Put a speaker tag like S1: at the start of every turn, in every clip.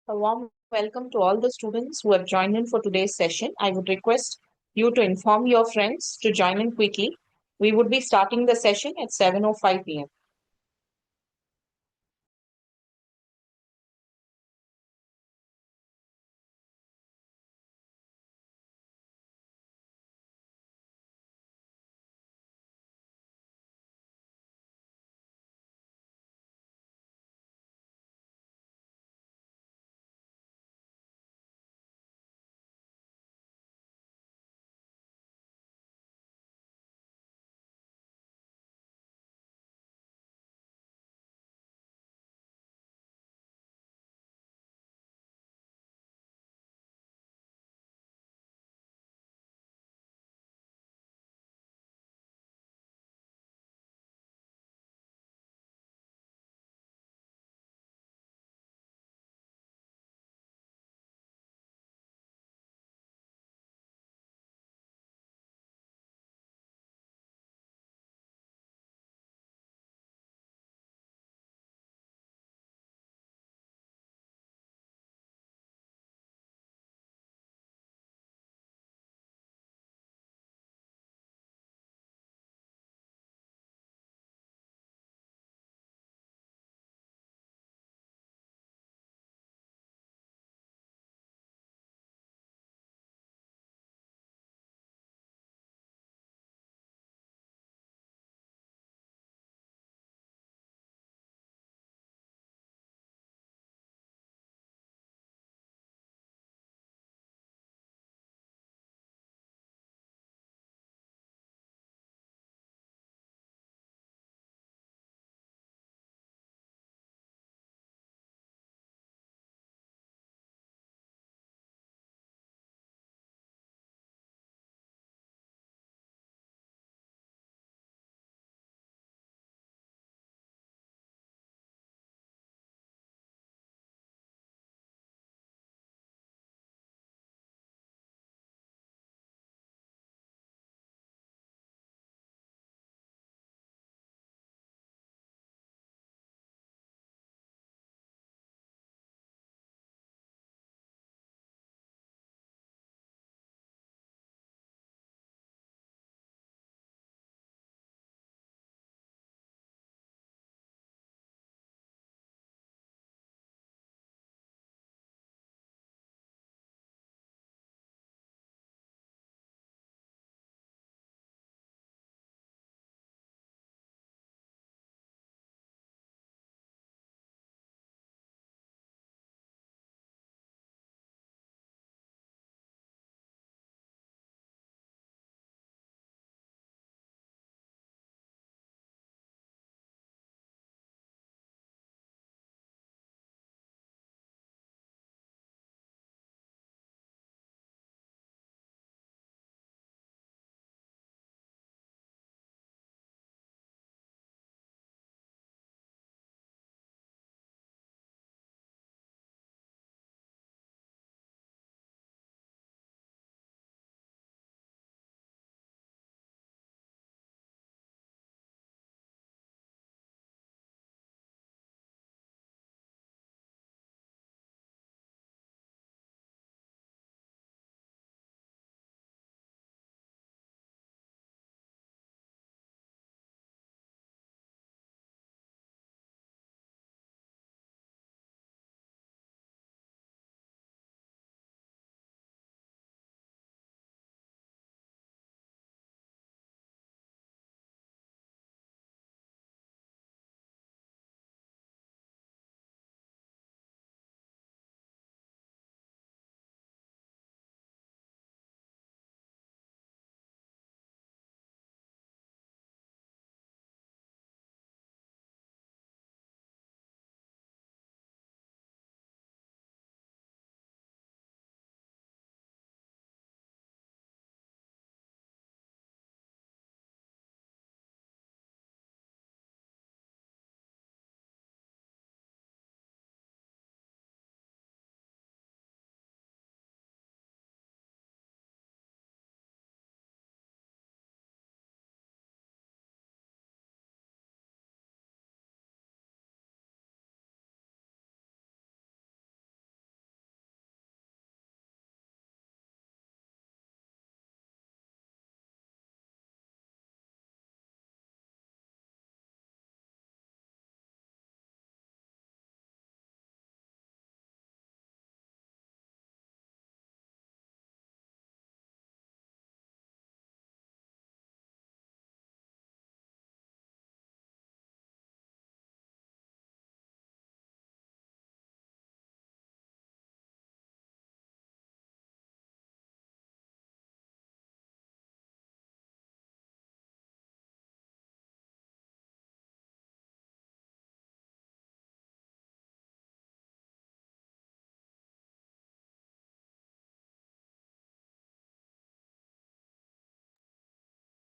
S1: A warm welcome to all the students who have joined in for today's session. I would request you to inform your friends to join in quickly. We would be starting the session at 7:05 p.m.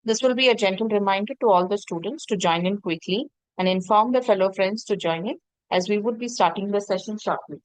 S1: This will be a gentle reminder to all the students to join in quickly and inform their fellow friends to join in as we would be starting the session shortly.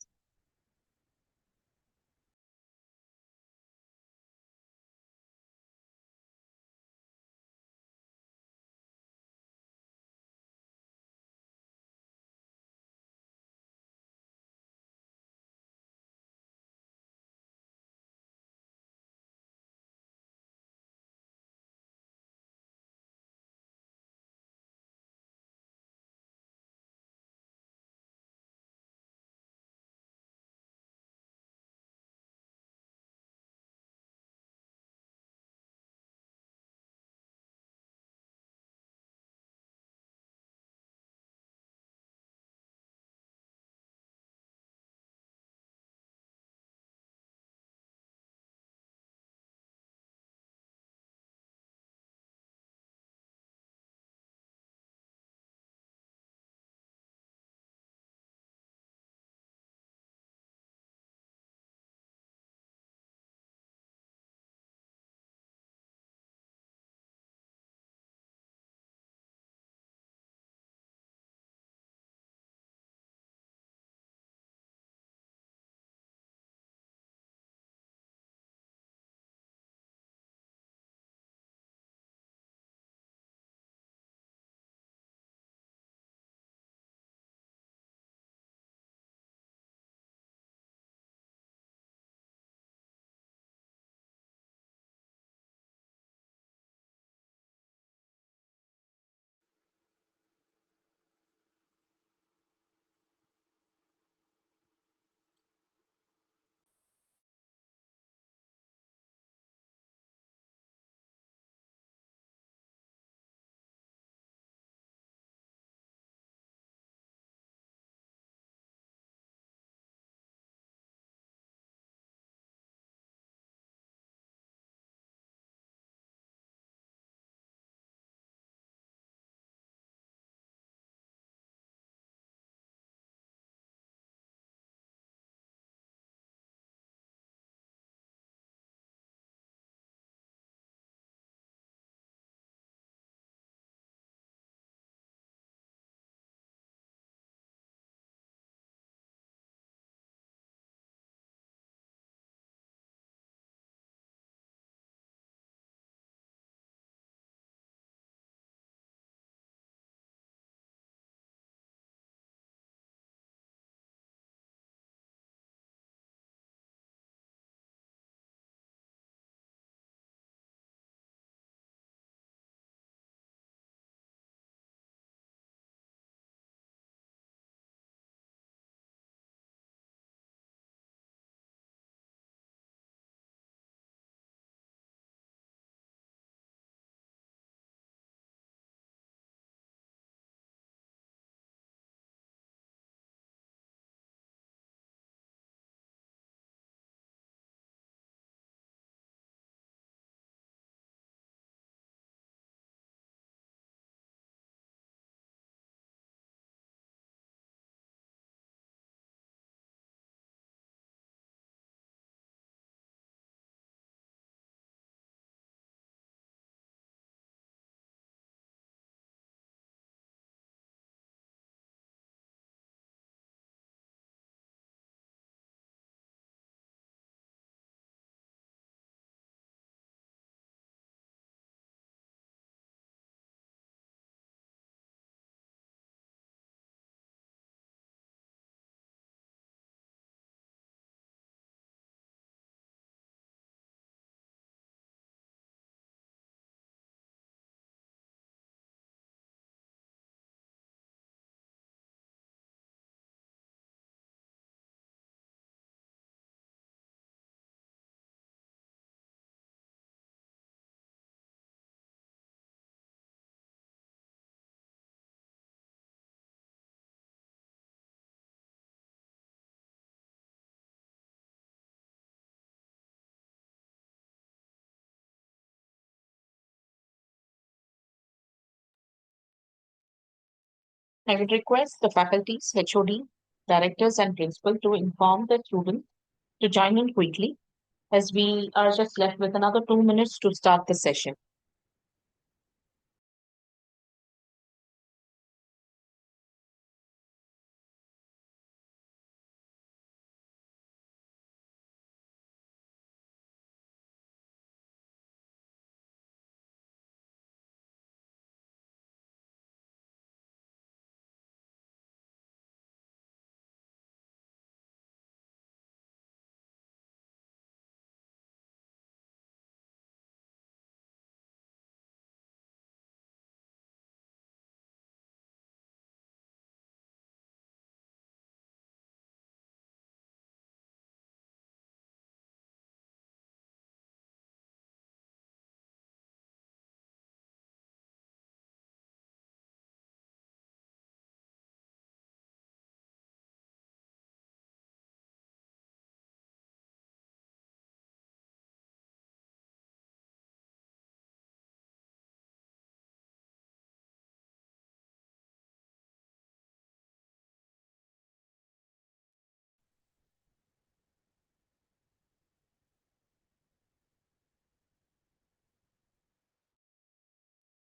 S1: I would request the faculties, HOD, directors, and principal to inform the students to join in quickly as we are just left with another 2 minutes to start the session.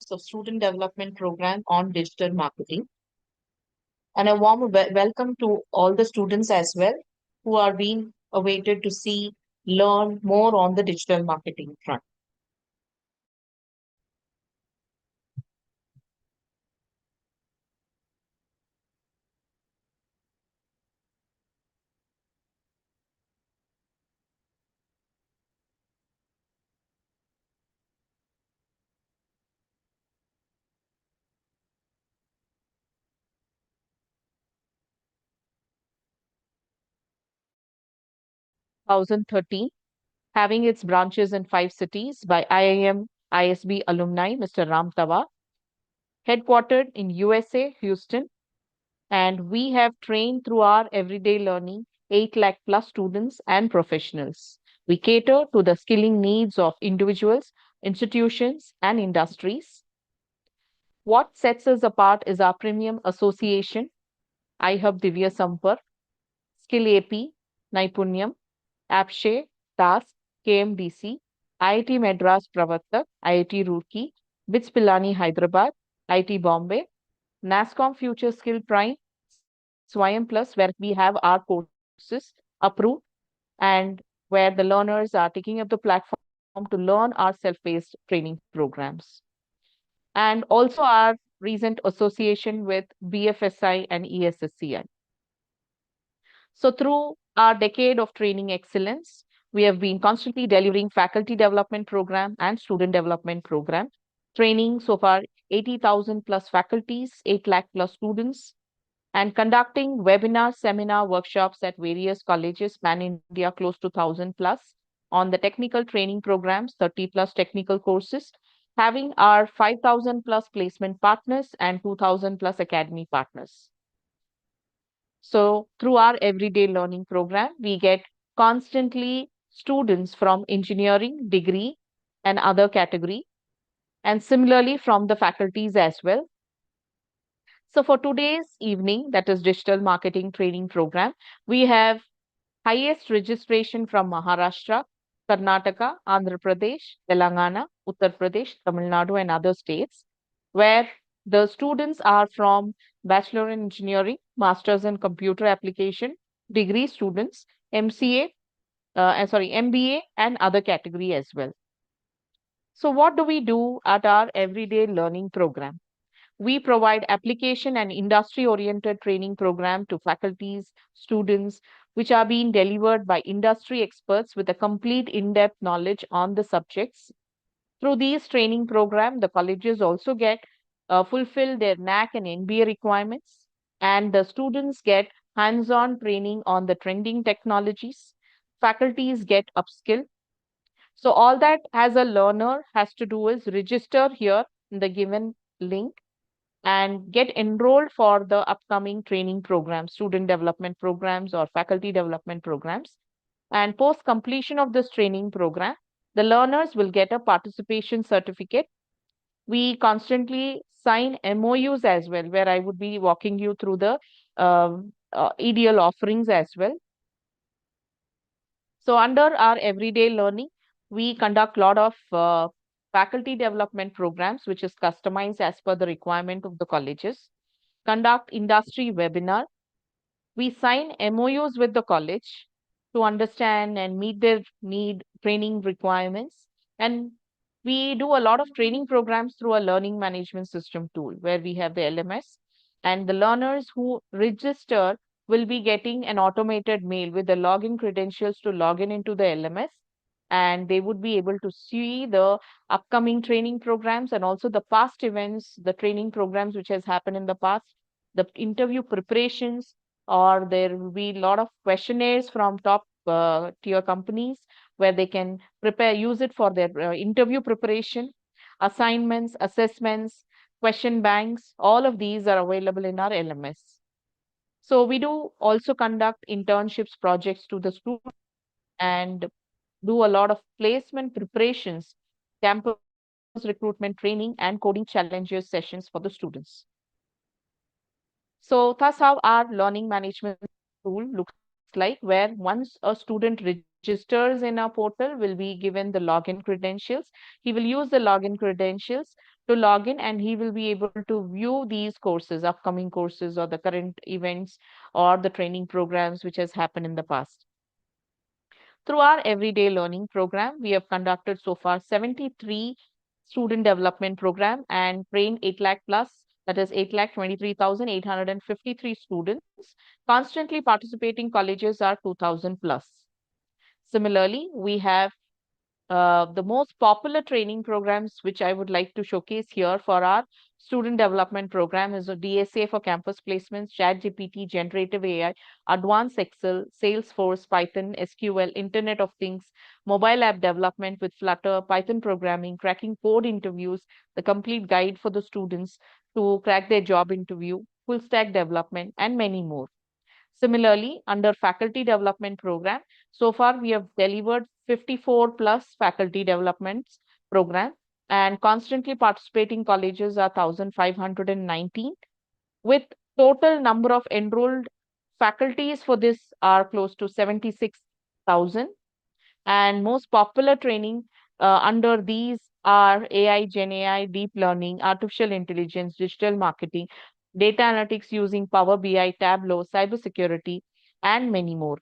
S1: of Student Development Program on Digital Marketing. And a warm welcome to all the students as well who are being awaited to see, learn more on the digital marketing front. 2013, having its branches in 5 cities by IIM ISB alumni Mr. Ram Tawa, headquartered in USA, Houston, and we have trained through our everyday learning 8 lakh plus students and professionals. We cater to the skilling needs of individuals, institutions, and industries. What sets us apart is our premium association, iHub Divya Sampar, Skill AP, Naipunyam, APSHE, TASK, KMDC, IIT Madras Pravartak, IIT Roorkee, BITS Pilani Hyderabad, IIT Bombay, NASCOM Future Skill Prime, Swayam Plus, where we have our courses approved and where the learners are taking up the platform to learn our self-paced training programs. And also our recent association with BFSI and ESSCI. So through our decade of training excellence, we have been constantly delivering faculty development program and student development program, training so far 80,000 plus faculties, 8 lakh plus students, and conducting webinar, seminar, workshops at various colleges, pan-India, close to 1,000 plus, on the technical training programs, 30 plus technical courses, having our 5,000 plus placement partners and 2,000 plus academy partners. So through our everyday learning program, we get constantly students from engineering, degree, and other category, and similarly from the faculties as well. So for today's evening, that is digital marketing training program, we have highest registration from Maharashtra, Karnataka, Andhra Pradesh, Telangana, Uttar Pradesh, Tamil Nadu, and other states, where the students are from Bachelor in Engineering, Masters in Computer Application, degree students, MBA, and other category as well. So what do we do at our everyday learning program? We provide application and industry-oriented training program to faculties, students, which are being delivered by industry experts with a complete in-depth knowledge on the subjects. Through these training program, the colleges also get fulfill their NAC and NBA requirements, and the students get hands-on training on the trending technologies. Faculties get upskill. So all that as a learner has to do is register here in the given link and get enrolled for the upcoming training programs, student development programs or faculty development programs. And post completion of this training program, the learners will get a participation certificate. We constantly sign MOUs as well, where I would be walking you through the EDL offerings as well. So under our everyday learning, we conduct a lot of faculty development programs, which is customized as per the requirement of the colleges, conduct industry webinar. We sign MOUs with the college to understand and meet their need training requirements. And we do a lot of training programs through a learning management system tool where we have the LMS, and the learners who register will be getting an automated mail with the login credentials to log in into the LMS, and they would be able to see the upcoming training programs and also the past events, the training programs which has happened in the past, the interview preparations, or there will be a lot of questionnaires from top tier companies where they can use it for their interview preparation, assignments, assessments, question banks. All of these are available in our LMS. So we do also conduct internships projects to the students and do a lot of placement preparations, campus recruitment training, and coding challenges sessions for the students. So that's how our learning management tool looks like, where once a student registers in our portal, will be given the login credentials. He will use the login credentials to log in, and he will be able to view these courses, upcoming courses, or the current events, or the training programs which has happened in the past. Through our everyday learning program, we have conducted so far 73 student development program and trained 8 lakh plus, that is 8,23,853 students. Constantly participating colleges are 2,000 plus. Similarly, we have the most popular training programs which I would like to showcase here for our student development program is a DSA for campus placements, ChatGPT, generative AI, advanced Excel, Salesforce, Python, SQL, Internet of Things, mobile app development with Flutter, Python programming, cracking code interviews, the complete guide for the students to crack their job interview, full stack development, and many more. Similarly, under faculty development program, so far we have delivered 54 plus faculty developments program, and constantly participating colleges are 1,519, with total number of enrolled faculties for this are close to 76,000. And most popular training under these are AI, Gen AI, deep learning, artificial intelligence, digital marketing, data analytics using Power BI, Tableau, cybersecurity, and many more.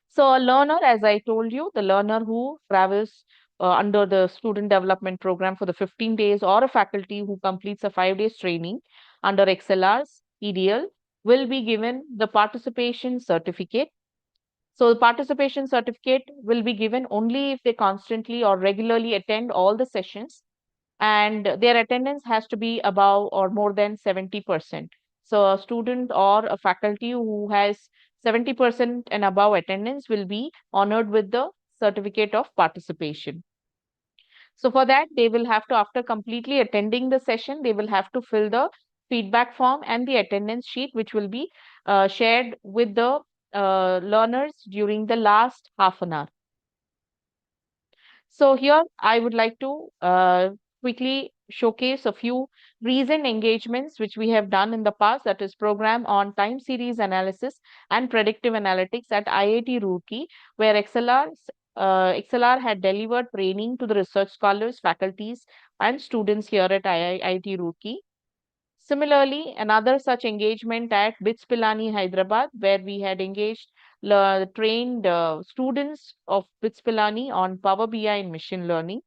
S1: So a learner, as I told you, the learner who travels under the student development program for the 15 days, or a faculty who completes a 5 days training under XLR's EDL, will be given the participation certificate. So the participation certificate will be given only if they constantly or regularly attend all the sessions, and their attendance has to be above or more than 70%. So a student or a faculty who has 70% and above attendance will be honored with the certificate of participation. So for that, they will have to, after completely attending the session, they will have to fill the feedback form and the attendance sheet, which will be shared with the learners during the last half an hour. So here I would like to quickly showcase a few recent engagements which we have done in the past, that is program on time series analysis and predictive analytics at IIT Roorkee, where XLR had delivered training to the research scholars, faculties, and students here at IIT Roorkee. Similarly, another such engagement at BITS Pilani, Hyderabad, where we had engaged trained students of BITS Pilani on Power BI and machine learning.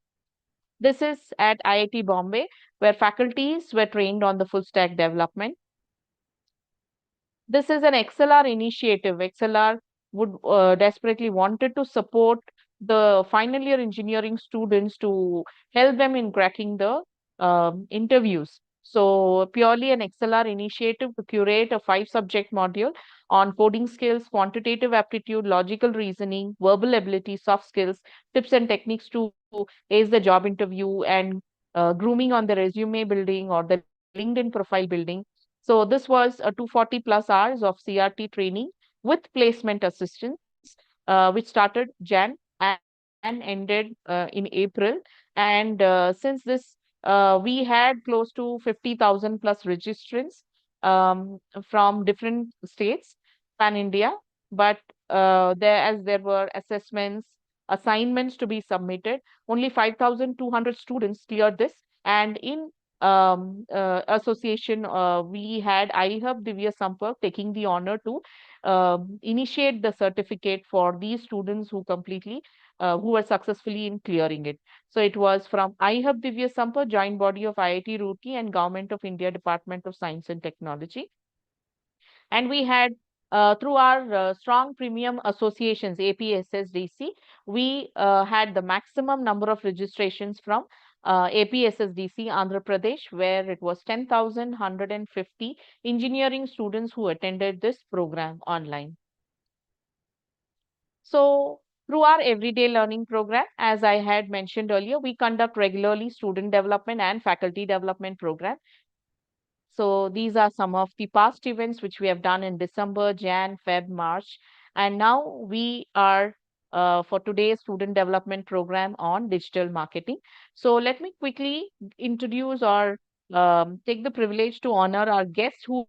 S1: This is at IIT Bombay, where faculties were trained on the full stack development. This is an XLR initiative. XLR would desperately wanted to support the final year engineering students to help them in cracking the interviews. So purely an XLR initiative to curate a 5 subject module on coding skills, quantitative aptitude, logical reasoning, verbal ability, soft skills, tips and techniques to ace the job interview, and grooming on the resume building or the LinkedIn profile building. So this was a 240 plus hours of CRT training with placement assistance, which started Jan and ended in April. And since this, we had close to 50,000 plus registrants from different states, pan India. But as there were assessments, assignments to be submitted, only 5,200 students cleared this. And in association, we had iHub Divya Sampark taking the honor to initiate the certificate for these students who were successfully in clearing it. So it was from iHub Divya Sampark, joint body of IIT Roorkee and Government of India Department of Science and Technology. And we had through our strong premium associations, APSSDC, we had the maximum number of registrations from APSSDC Andhra Pradesh, where it was 10,150 engineering students who attended this program online. So through our everyday learning program, as I had mentioned earlier, we conduct regularly student development and faculty development program. So these are some of the past events which we have done in December, Jan, Feb, March. And now we are for today's student development program on digital marketing. So let me quickly introduce or take the privilege to honor our guest who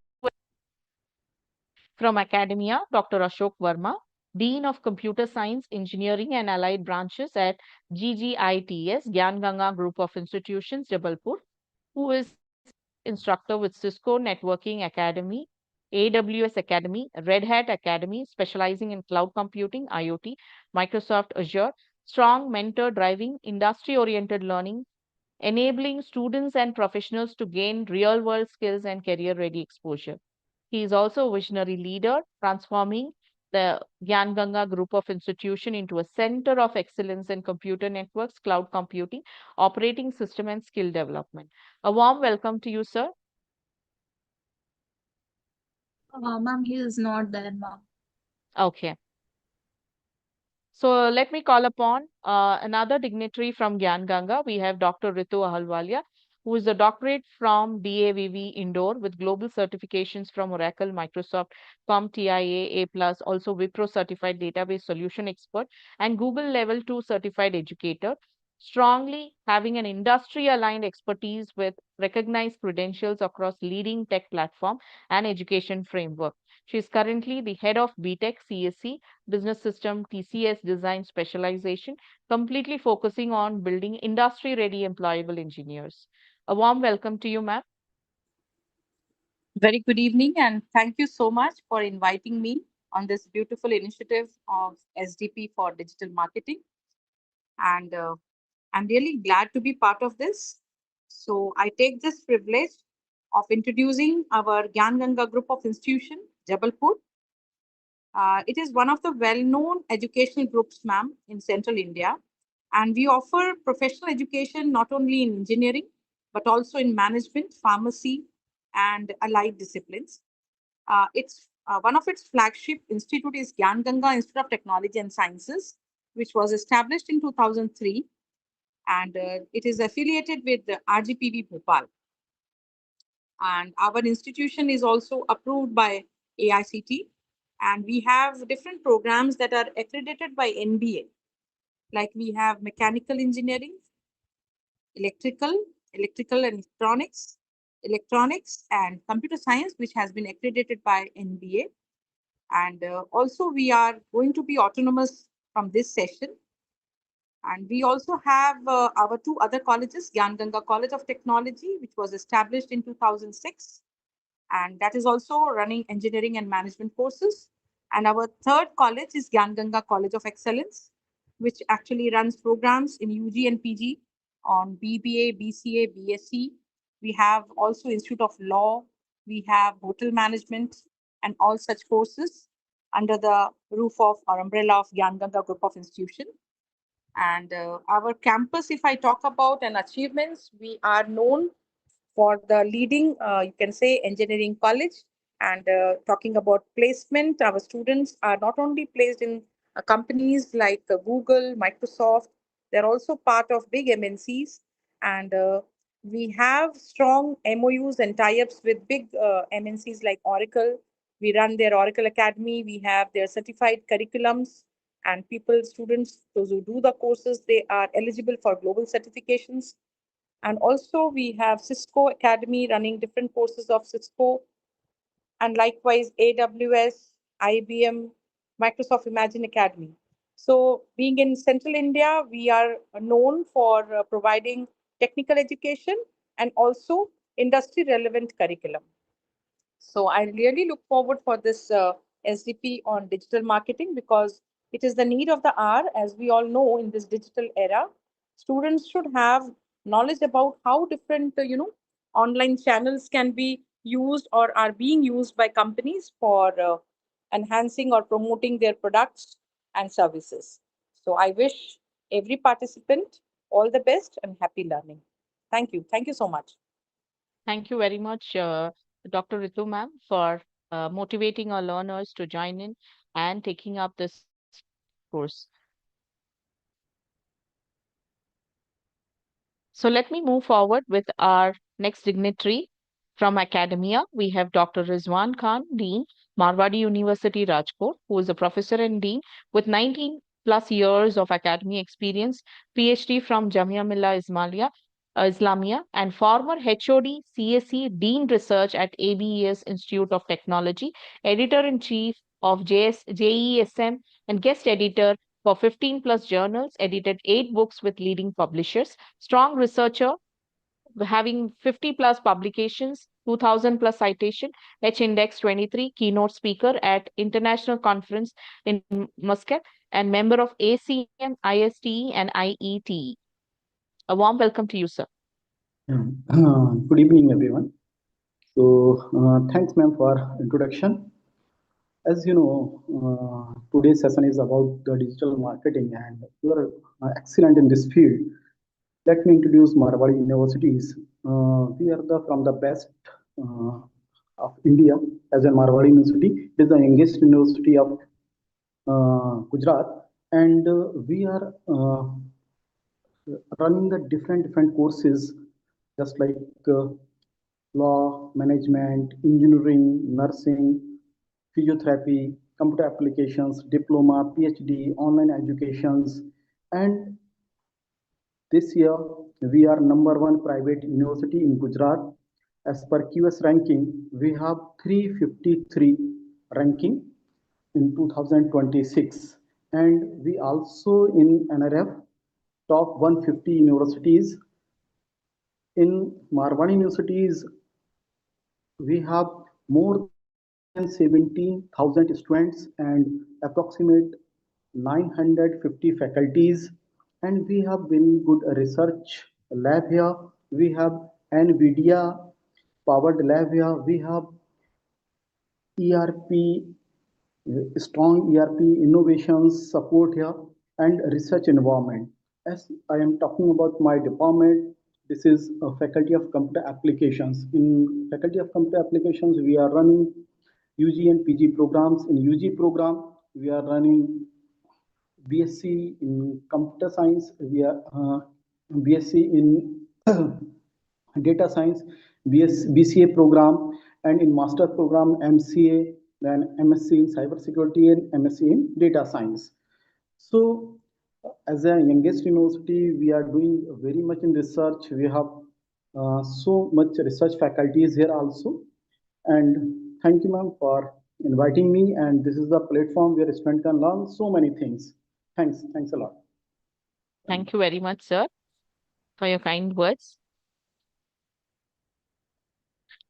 S1: from academia, Dr. Ashok Verma. Dean of Computer Science, Engineering and Allied Branches at GGITS, Gyan Ganga Group of Institutions, Jabalpur, who is instructor with Cisco Networking Academy, AWS Academy, Red Hat Academy, specializing in cloud computing, IoT, Microsoft Azure, strong mentor driving industry-oriented learning, enabling students and professionals to gain real-world skills and career-ready exposure. He is also a visionary leader, transforming the Gyan Ganga Group of Institution into a center of excellence in computer networks, cloud computing, operating system, and skill development. A warm welcome to you, sir.
S2: Ma'am, he is not there, ma'am.
S1: Okay. So let me call upon another dignitary from Gyan Ganga. We have Dr. Ritu Ahalwalia, who is a doctorate from DAVV Indore with global certifications from Oracle, Microsoft, CompTIA, A+, also Wipro Certified Database Solution Expert, and Google Level 2 Certified Educator, strongly having an industry-aligned expertise with recognized credentials across leading tech platform and education framework. She is currently the head of BTech CSC Business System TCS Design Specialization, completely focusing on building industry ready employable engineers. A warm welcome to you, ma'am.
S3: Very good evening, and thank you so much for inviting me on this beautiful initiative of SDP for digital marketing. And I'm really glad to be part of this. So I take this privilege of introducing our Gyan Ganga group of institution, Jabalpur. It is one of the well-known educational groups, ma'am, in central India. And we offer professional education not only in engineering, but also in management, pharmacy, and allied disciplines. It's one of its flagship institute is Gyan Ganga Institute of Technology and Sciences, which was established in 2003, and it is affiliated with the RGPV Bhopal. And our institution is also approved by AICT, and we have different programs that are accredited by NBA, like we have mechanical engineering, electrical, electrical and electronics, and computer science, which has been accredited by NBA. And also, we are going to be autonomous from this session. And we also have our two other colleges, Gyan Ganga College of Technology, which was established in 2006, and that is also running engineering and management courses. And our third college is Gyan Ganga College of Excellence, which actually runs programs in UG and PG on BBA, BCA, BSc. We have also Institute of Law, we have hotel management, and all such courses under the roof of our umbrella of Gyan Ganga Group of Institution. And our campus, if I talk about and achievements, we are known for the leading, you can say, engineering college. And talking about placement, our students are not only placed in companies like Google, Microsoft, they're also part of big MNCs. And we have strong MOUs and tie-ups with big MNCs like Oracle. We run their Oracle Academy. We have their certified curriculums, and people, students, those who do the courses, they are eligible for global certifications. And also we have Cisco Academy running different courses of Cisco, and likewise AWS, IBM, Microsoft Imagine Academy. So being in central India, we are known for providing technical education and also industry relevant curriculum. So I really look forward for this SDP on digital marketing, because it is the need of the hour. As we all know, in this digital era, students should have knowledge about how different, online channels can be used or are being used by companies for enhancing or promoting their products and services. So I wish every participant all the best and happy learning. Thank you. Thank you so much.
S1: Thank you very much, Dr. Ritu, ma'am, for motivating our learners to join in and taking up this course. So let me move forward with our next dignitary from academia. We have Dr. Rizwan Khan, Dean, Marwadi University, Rajkot, who is a professor and dean with 19 plus years of academy experience, PhD from Jamia Millia Islamia, and former HOD, CSE, Dean Research at ABES Institute of Technology, Editor-in-Chief of JESM and guest editor for 15 plus journals, edited 8 books with leading publishers, strong researcher having 50 plus publications, 2000 plus citation, H Index 23, keynote speaker at international conference in Muscat, and member of ACM, ISTE, and IETE. A warm welcome to you, sir.
S4: Good evening, everyone. So, thanks, ma'am, for introduction. As you know, today's session is about the digital marketing, and you are excellent in this field. Let me introduce Marwari Universities. We are from the best of India as a Marwari University. It is the youngest university of Gujarat, and we are running the different courses, just like law, management, engineering, nursing, physiotherapy, computer applications, diploma, PhD, online educations, and this year we are #1 private university in Gujarat. As per QS ranking, we have 353 ranking in 2026, and we also in NRF top 150 universities. In Marwani universities, we have more than 17,000 students and approximate 950 faculties, and we have very good research lab here. We have NVIDIA powered lab here. We have ERP, strong ERP innovations support here, and research environment. As I am talking about my department, this is a faculty of computer applications. In faculty of computer applications, we are running UG and PG programs. In UG program, we are running BSc in computer science. We are BSc in data science, BCA program, and in master program MCA, then MSc in cybersecurity and MSc in data science. So, as a youngest university, we are doing very much in research. We have so much research faculties here also. And thank you, ma'am, for inviting me. And this is the platform where students can learn so many things. Thanks a lot.
S1: Thank you very much, sir, for your kind words.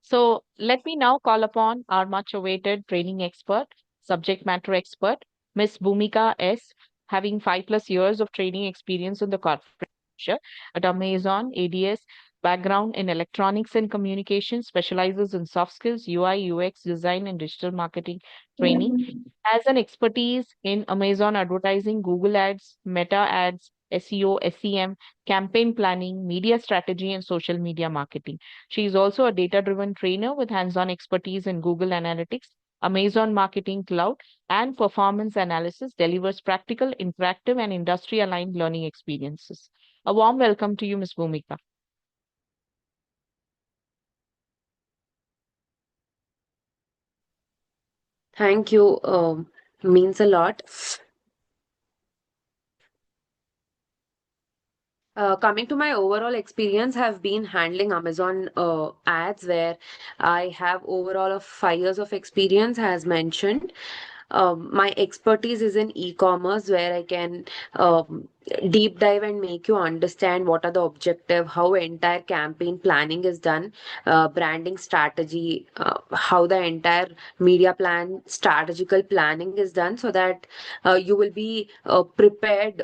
S1: So let me now call upon our much awaited training expert, subject matter expert, Miss Bhumika S., having 5+ years of training experience in the corporate sector at Amazon, ADS, background in electronics and communication, specializes in soft skills, UI, UX, design, and digital marketing training. Has an expertise in Amazon advertising, Google Ads, Meta Ads, SEO, SEM, campaign planning, media strategy, and social media marketing. She is also a data-driven trainer with hands-on expertise in Google Analytics, Amazon Marketing Cloud, and performance analysis, delivers practical, interactive, and industry-aligned learning experiences. A warm welcome to you, Ms. Bhumika.
S5: Thank you. Means a lot. Coming to my overall experience, have been handling Amazon ads where I have overall of 5 years of experience, as mentioned. My expertise is in e-commerce where I can deep dive and make you understand what are the objective, how entire campaign planning is done, branding strategy, how the entire media plan, strategical planning is done so that you will be prepared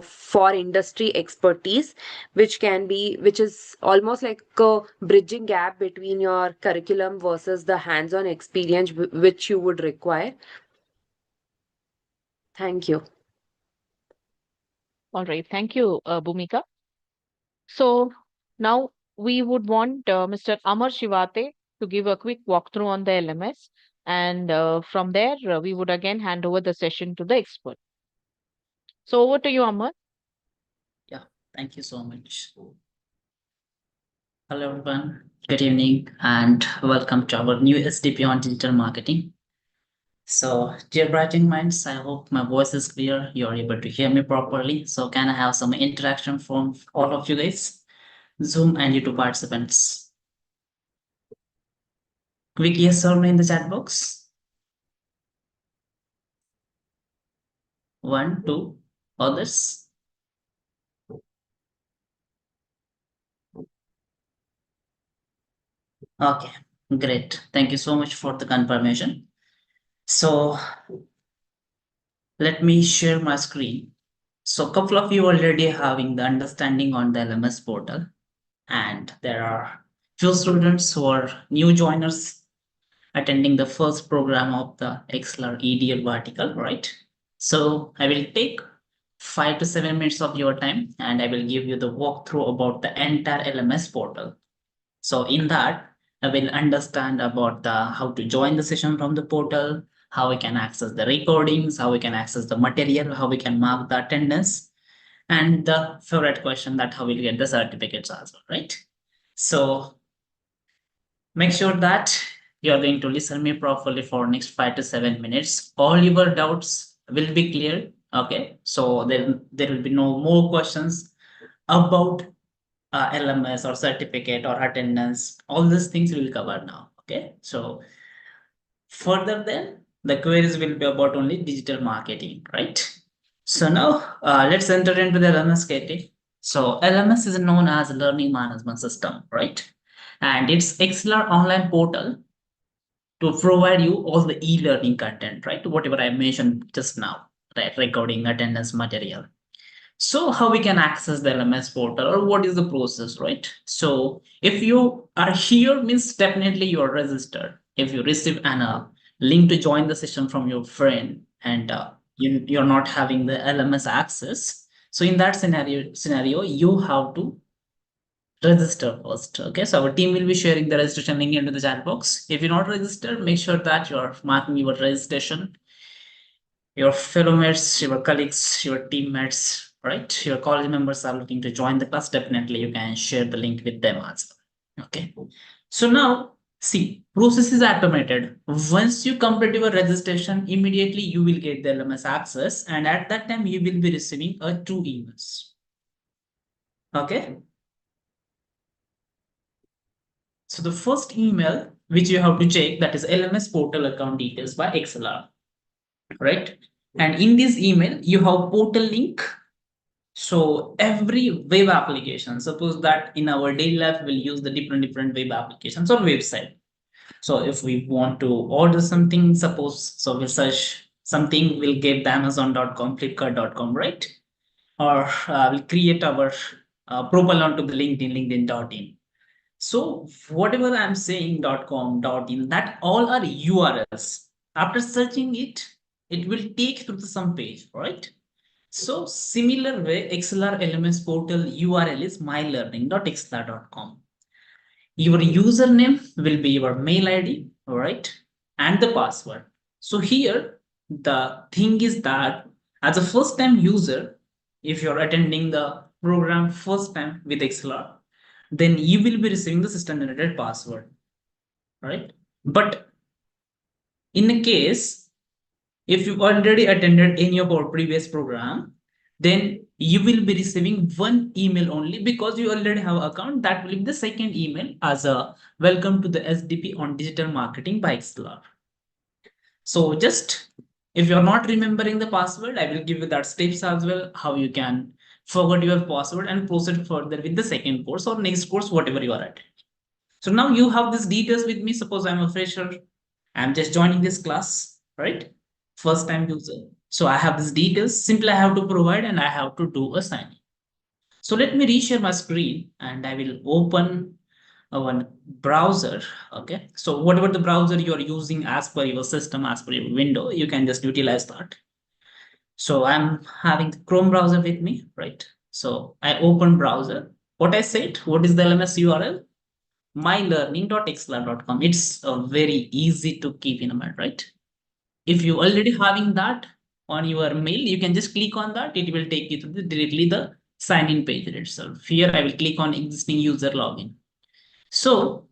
S5: for industry expertise, which is almost like a bridging gap between your curriculum versus the hands-on experience which you would require. Thank you.
S1: All right. Thank you, Bhumika. So now we would want Mr. Amar Shivate to give a quick walkthrough on the LMS. And from there, we would again hand over the session to the expert. So over to you, Amar.
S6: Yeah, thank you so much. Hello, everyone. Good evening and welcome to our new SDP on digital marketing. So, dear writing minds, I hope my voice is clear. You're able to hear me properly. So, can I have some interaction from all of you guys? Zoom and YouTube participants. Quick yes or no in the chat box. 1, 2, others? Okay, great. Thank you so much for the confirmation. So let me share my screen. So a couple of you already having the understanding on the LMS portal, and there are few students who are new joiners attending the first program of the XLR EDL vertical, right? So I will take 5 to 7 minutes of your time and I will give you the walkthrough about the entire LMS portal. So in that, I will understand about the how to join the session from the portal, how we can access the recordings, how we can access the material, how we can mark the attendance, and the favorite question that how we'll get the certificates as well, right? So make sure that you are going to listen me properly for next 5 to 7 minutes. All your doubts will be clear. Okay, so there will be no more questions about LMS or certificate or attendance. All these things we will cover now. Okay, so further then the queries will be about only digital marketing, right? So now let's enter into the LMS category. So LMS is known as Learning Management System, right? And it's XLR online portal to provide you all the e-learning content, right? Whatever I mentioned just now, right? Recording, attendance material. So how we can access the LMS portal or what is the process, right? So if you are here means definitely you are registered. If you receive an link to join the session from your friend and you're not having the LMS access, so in that scenario you have to register first. Okay, so our team will be sharing the registration link into the chat box. If you're not registered, make sure that you're marking your registration, your fellow mates, your colleagues, your teammates, right? Your college members are looking to join the class. Definitely you can share the link with them as well. Okay, so now see, process is automated. Once you complete your registration, immediately you will get the LMS access, and at that time you will be receiving two emails. Okay, so the first email which you have to check, that is LMS portal account details by XLR, right? And in this email, you have portal link. So every web application, suppose that in our daily life, we'll use the different web applications or website. So if we want to order something, suppose, so we'll search something, we'll get the Amazon.com, Flipkart.com, right? Or we'll create our profile onto the LinkedIn.in. So whatever I'm saying .com, .in, that all are URLs. After searching it, it will take through to some page, right? So similar way, XLR LMS portal URL is mylearning.xlr.com. Your username will be your mail ID, right? And the password. So here, the thing is that as a first time user, if you're attending the program first time with XLR, then you will be receiving the system generated password, right? But in a case, if you've already attended any of our previous program, then you will be receiving one email only because you already have account. That will be the second email as a welcome to the SDP on digital marketing by XLR. So just if you're not remembering the password, I will give you that steps as well, how you can forget your password and proceed further with the second course or next course, whatever you are at. So now you have these details with me. Suppose I'm a fresher. I'm just joining this class, right? First time user. So I have these details. Simply I have to provide and I have to do a sign. So let me reshare my screen and I will open one browser. Okay. So whatever the browser you are using as per your system, as per your window, you can just utilize that. So I'm having the Chrome browser with me, right? So I open browser. What I said, what is the LMS URL? mylearning.xlr.com. It's very easy to keep in mind, right? If you already having that on your mail, you can just click on that. It will take you to directly the sign in page itself. Here I will click on existing user login. So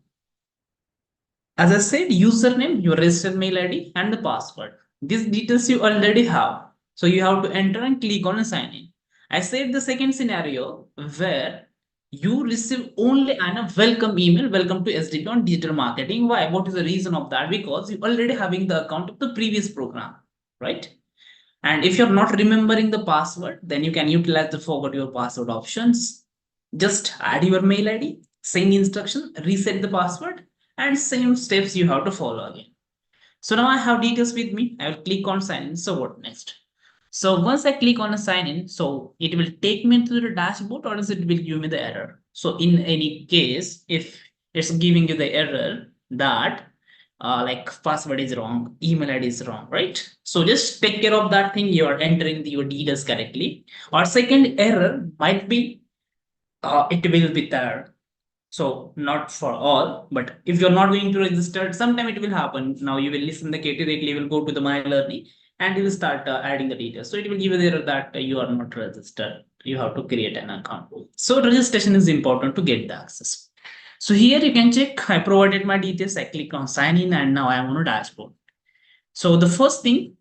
S6: as I said, username, your registered mail ID and the password. These details you already have. So you have to enter and click on sign in. I said the second scenario where you receive only a welcome email, welcome to SDP on digital marketing. Why? What is the reason of that? Because you already having the account of the previous program, right? And if you're not remembering the password, then you can utilize the forgot your password options. Just add your mail ID, same instruction, reset the password, and same steps you have to follow again. So now I have details with me. I will click on sign in. So what next? So once I click on a sign in, so it will take me to the dashboard, or else it will give me the error. So in any case, if it's giving you the error that like password is wrong, email ID is wrong, right? So just take care of that thing. You are entering your details correctly. Or second error might be it will be there. So not for all, but if you're not going to register, sometime it will happen. Now you will listen the KT directly, you will go to the My Learning and you will start adding the details. So it will give you the error that you are not registered. You have to create an account. So registration is important to get the access. So here you can check, I provided my details. I click on sign in and now I am on a dashboard. So the first thing,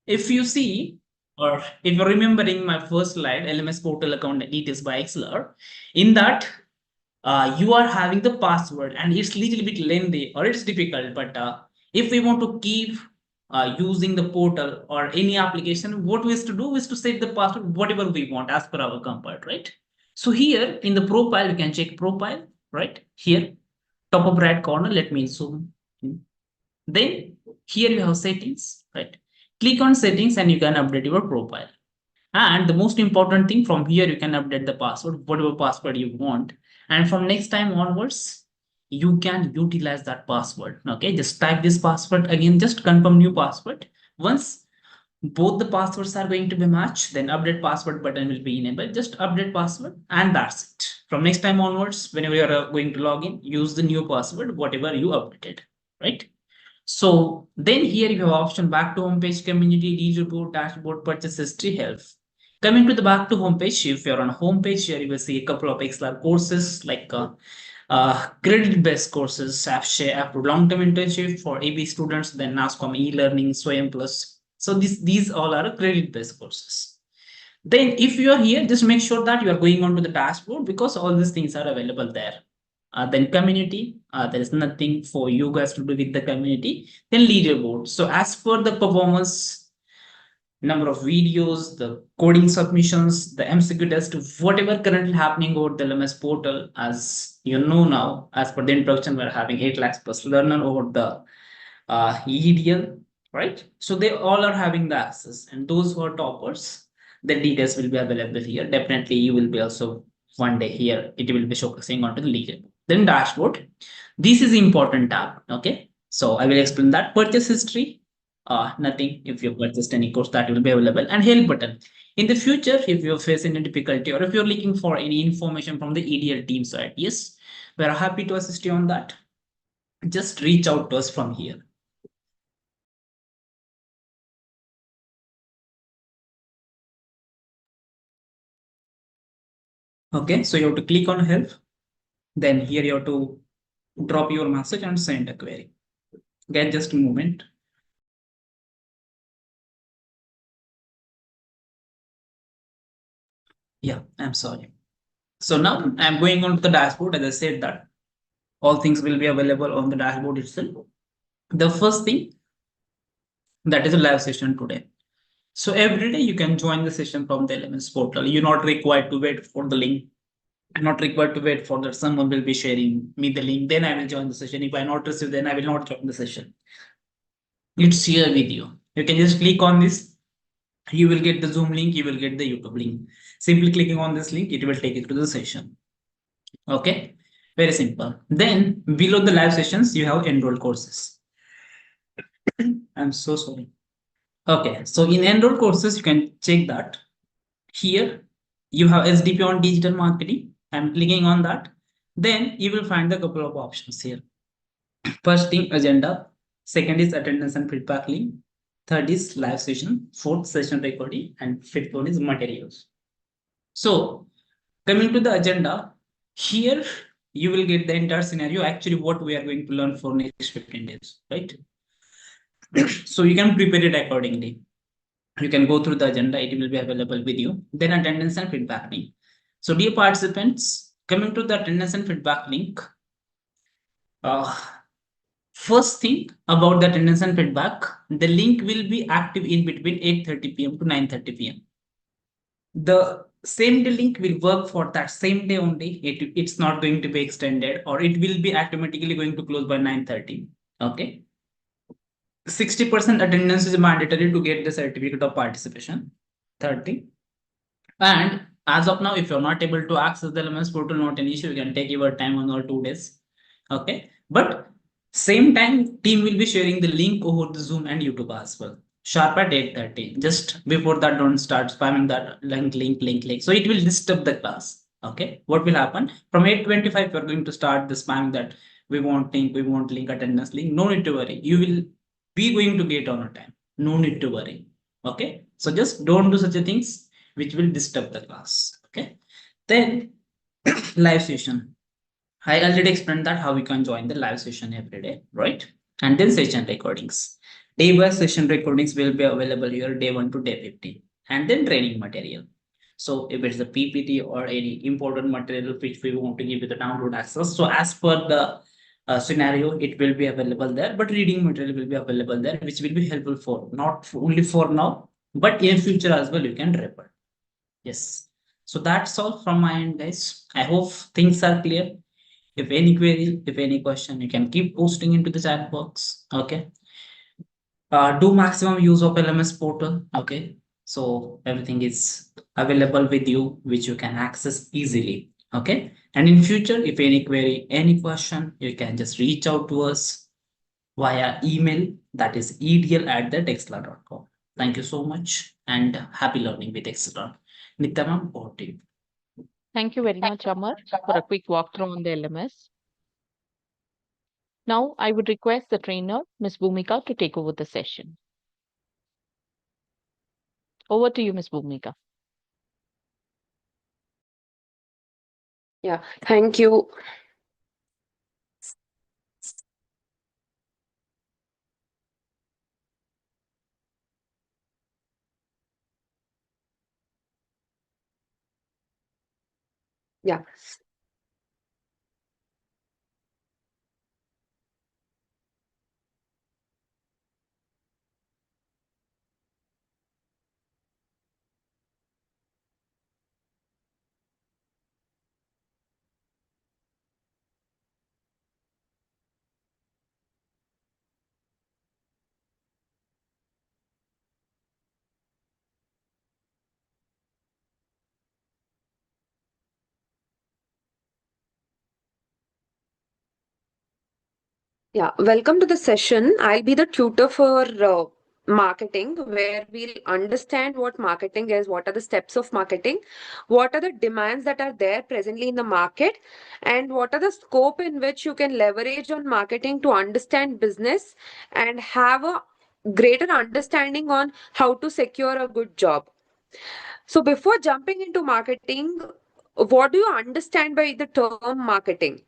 S6: if you see, or if you're remembering my first slide, LMS portal account details by Exceler, in that you are having the password and it's little bit lengthy or it's difficult, but if we want to keep using the portal or any application, what we have to do is to set the password whatever we want as per our comfort, right? So here in the profile, you can check profile, right? Here, top of right corner, let me zoom in. Then here you have settings, right? Click on settings and you can update your profile. And the most important thing, from here, you can update the password, whatever password you want. And from next time onwards, you can utilize that password. Okay, just type this password again, just confirm new password. Once both the passwords are going to be matched, then update password button will be enabled. Just update password and that's it. From next time onwards, whenever you are going to log in, use the new password, whatever you updated, right? So then here you have option back to homepage, community, leaderboard, dashboard, purchase history, health. Coming to the back to homepage, if you're on homepage here, you will see a couple of extra courses like credit-based courses, after long-term internship for AB students, then NASCOM e-learning, SWAYAM Plus. So these all are credit-based courses. Then if you are here, just make sure that you are going on to the dashboard because all these things are available there. Then community, there is nothing for you guys to do with the community. Then leaderboard. So as per the performance, number of videos, the coding submissions, the MCQ test, whatever currently happening over the LMS portal, as you know now, as per the introduction, we're having 8 lakhs plus learner over the EDL, right? So they all are having the access, and those who are toppers, the details will be available here. Definitely, you will be also one day here. It will be showcasing onto the leaderboard. Then dashboard. This is important tab. Okay, so I will explain that. Purchase history. Nothing. If you purchased any course, that will be available. And help button. In the future, if you're facing any difficulty or if you're looking for any information from the EDL team side, yes, we are happy to assist you on that. Just reach out to us from here. Okay, so you have to click on help. Then here you have to drop your message and send a query. Okay, just a moment. Yeah, I'm sorry. So now I'm going on to the dashboard. As I said that all things will be available on the dashboard itself. The first thing, that is a live session today. So every day you can join the session from the LMS portal. You're not required to wait for the link. I'm not required to wait for that someone will be sharing me the link. Then I will join the session. If I not receive, then I will not join the session. It's here with you. You can just click on this. You will get the Zoom link. You will get the YouTube link. Simply clicking on this link, it will take you to the session. Okay, very simple. Then below the live sessions, you have enrolled courses. I'm so sorry. Okay, so in enrolled courses, you can check that. Here, you have SDP on digital marketing. I'm clicking on that. Then you will find a couple of options here. First thing, agenda. Second is attendance and feedback link. Third is live session. Fourth, session recording. And fifth one is materials. So coming to the agenda, here you will get the entire scenario, actually what we are going to learn for next 15 days, right? So you can prepare it accordingly. You can go through the agenda, it will be available with you. Then attendance and feedback link. So dear participants, coming to the attendance and feedback link, First thing about the attendance and feedback, the link will be active in between 8:30 p.m. to 9:30 p.m. The same day link will work for that same day only. It's not going to be extended, or it will be automatically going to close by 9:30. Okay. 60% attendance is mandatory to get the certificate of participation. 30. And as of now, if you're not able to access the LMS portal, not an issue. You can take your time 1 or 2 days. Okay. But same time, team will be sharing the link over the Zoom and YouTube as well. Sharp at 8:30. Just before that, don't start spamming that link. So it will disturb the class. Okay. What will happen? From 8:25, you're going to start the spamming that we want link, attendance link. No need to worry. You will be going to get on a time. No need to worry. Okay. So just don't do such a things which will disturb the class. Okay. Then live session. I already explained that how we can join the live session every day, right? And then session recordings. Day by session recordings will be available here day 1 to day 15. And then training material. So if it's a PPT or any important material which we want to give you the download access. So as per the scenario, it will be available there, but reading material will be available there, which will be helpful for not only for now, but in future as well, you can refer. Yes. So that's all from my end, guys. I hope things are clear. If any query, if any question, you can keep posting into the chat box. Okay. Do maximum use of LMS portal. Okay. So everything is available with you, which you can access easily. Okay. And in future, if any query, any question, you can just reach out to us via email, that is edl@textla.com. Thank you so much and happy learning with Excel. Nitya ma'am, over to you.
S1: Thank you very much, Amar, for a quick walkthrough on the LMS. Now, I would request the trainer, Ms. Bhumika, to take over the session. Over to you, Ms. Bhumika.
S5: Yeah, thank you. Yeah. Yeah, welcome to the session. I'll be the tutor for marketing, where we'll understand what marketing is, what are the steps of marketing, what are the demands that are there presently in the market, and what are the scope in which you can leverage on marketing to understand business and have a greater understanding on how to secure a good job. So before jumping into marketing, what do you understand by the term marketing?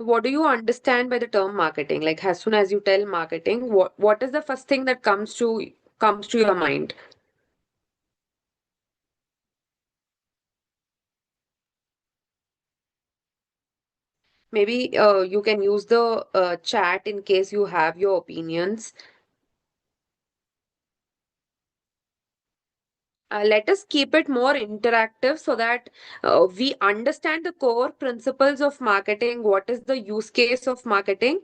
S5: What do you understand by the term marketing? Like as soon as you tell marketing, what is the first thing that comes to your mind? Maybe you can use the chat in case you have your opinions. Let us keep it more interactive so that we understand the core principles of marketing. What is the use case of marketing?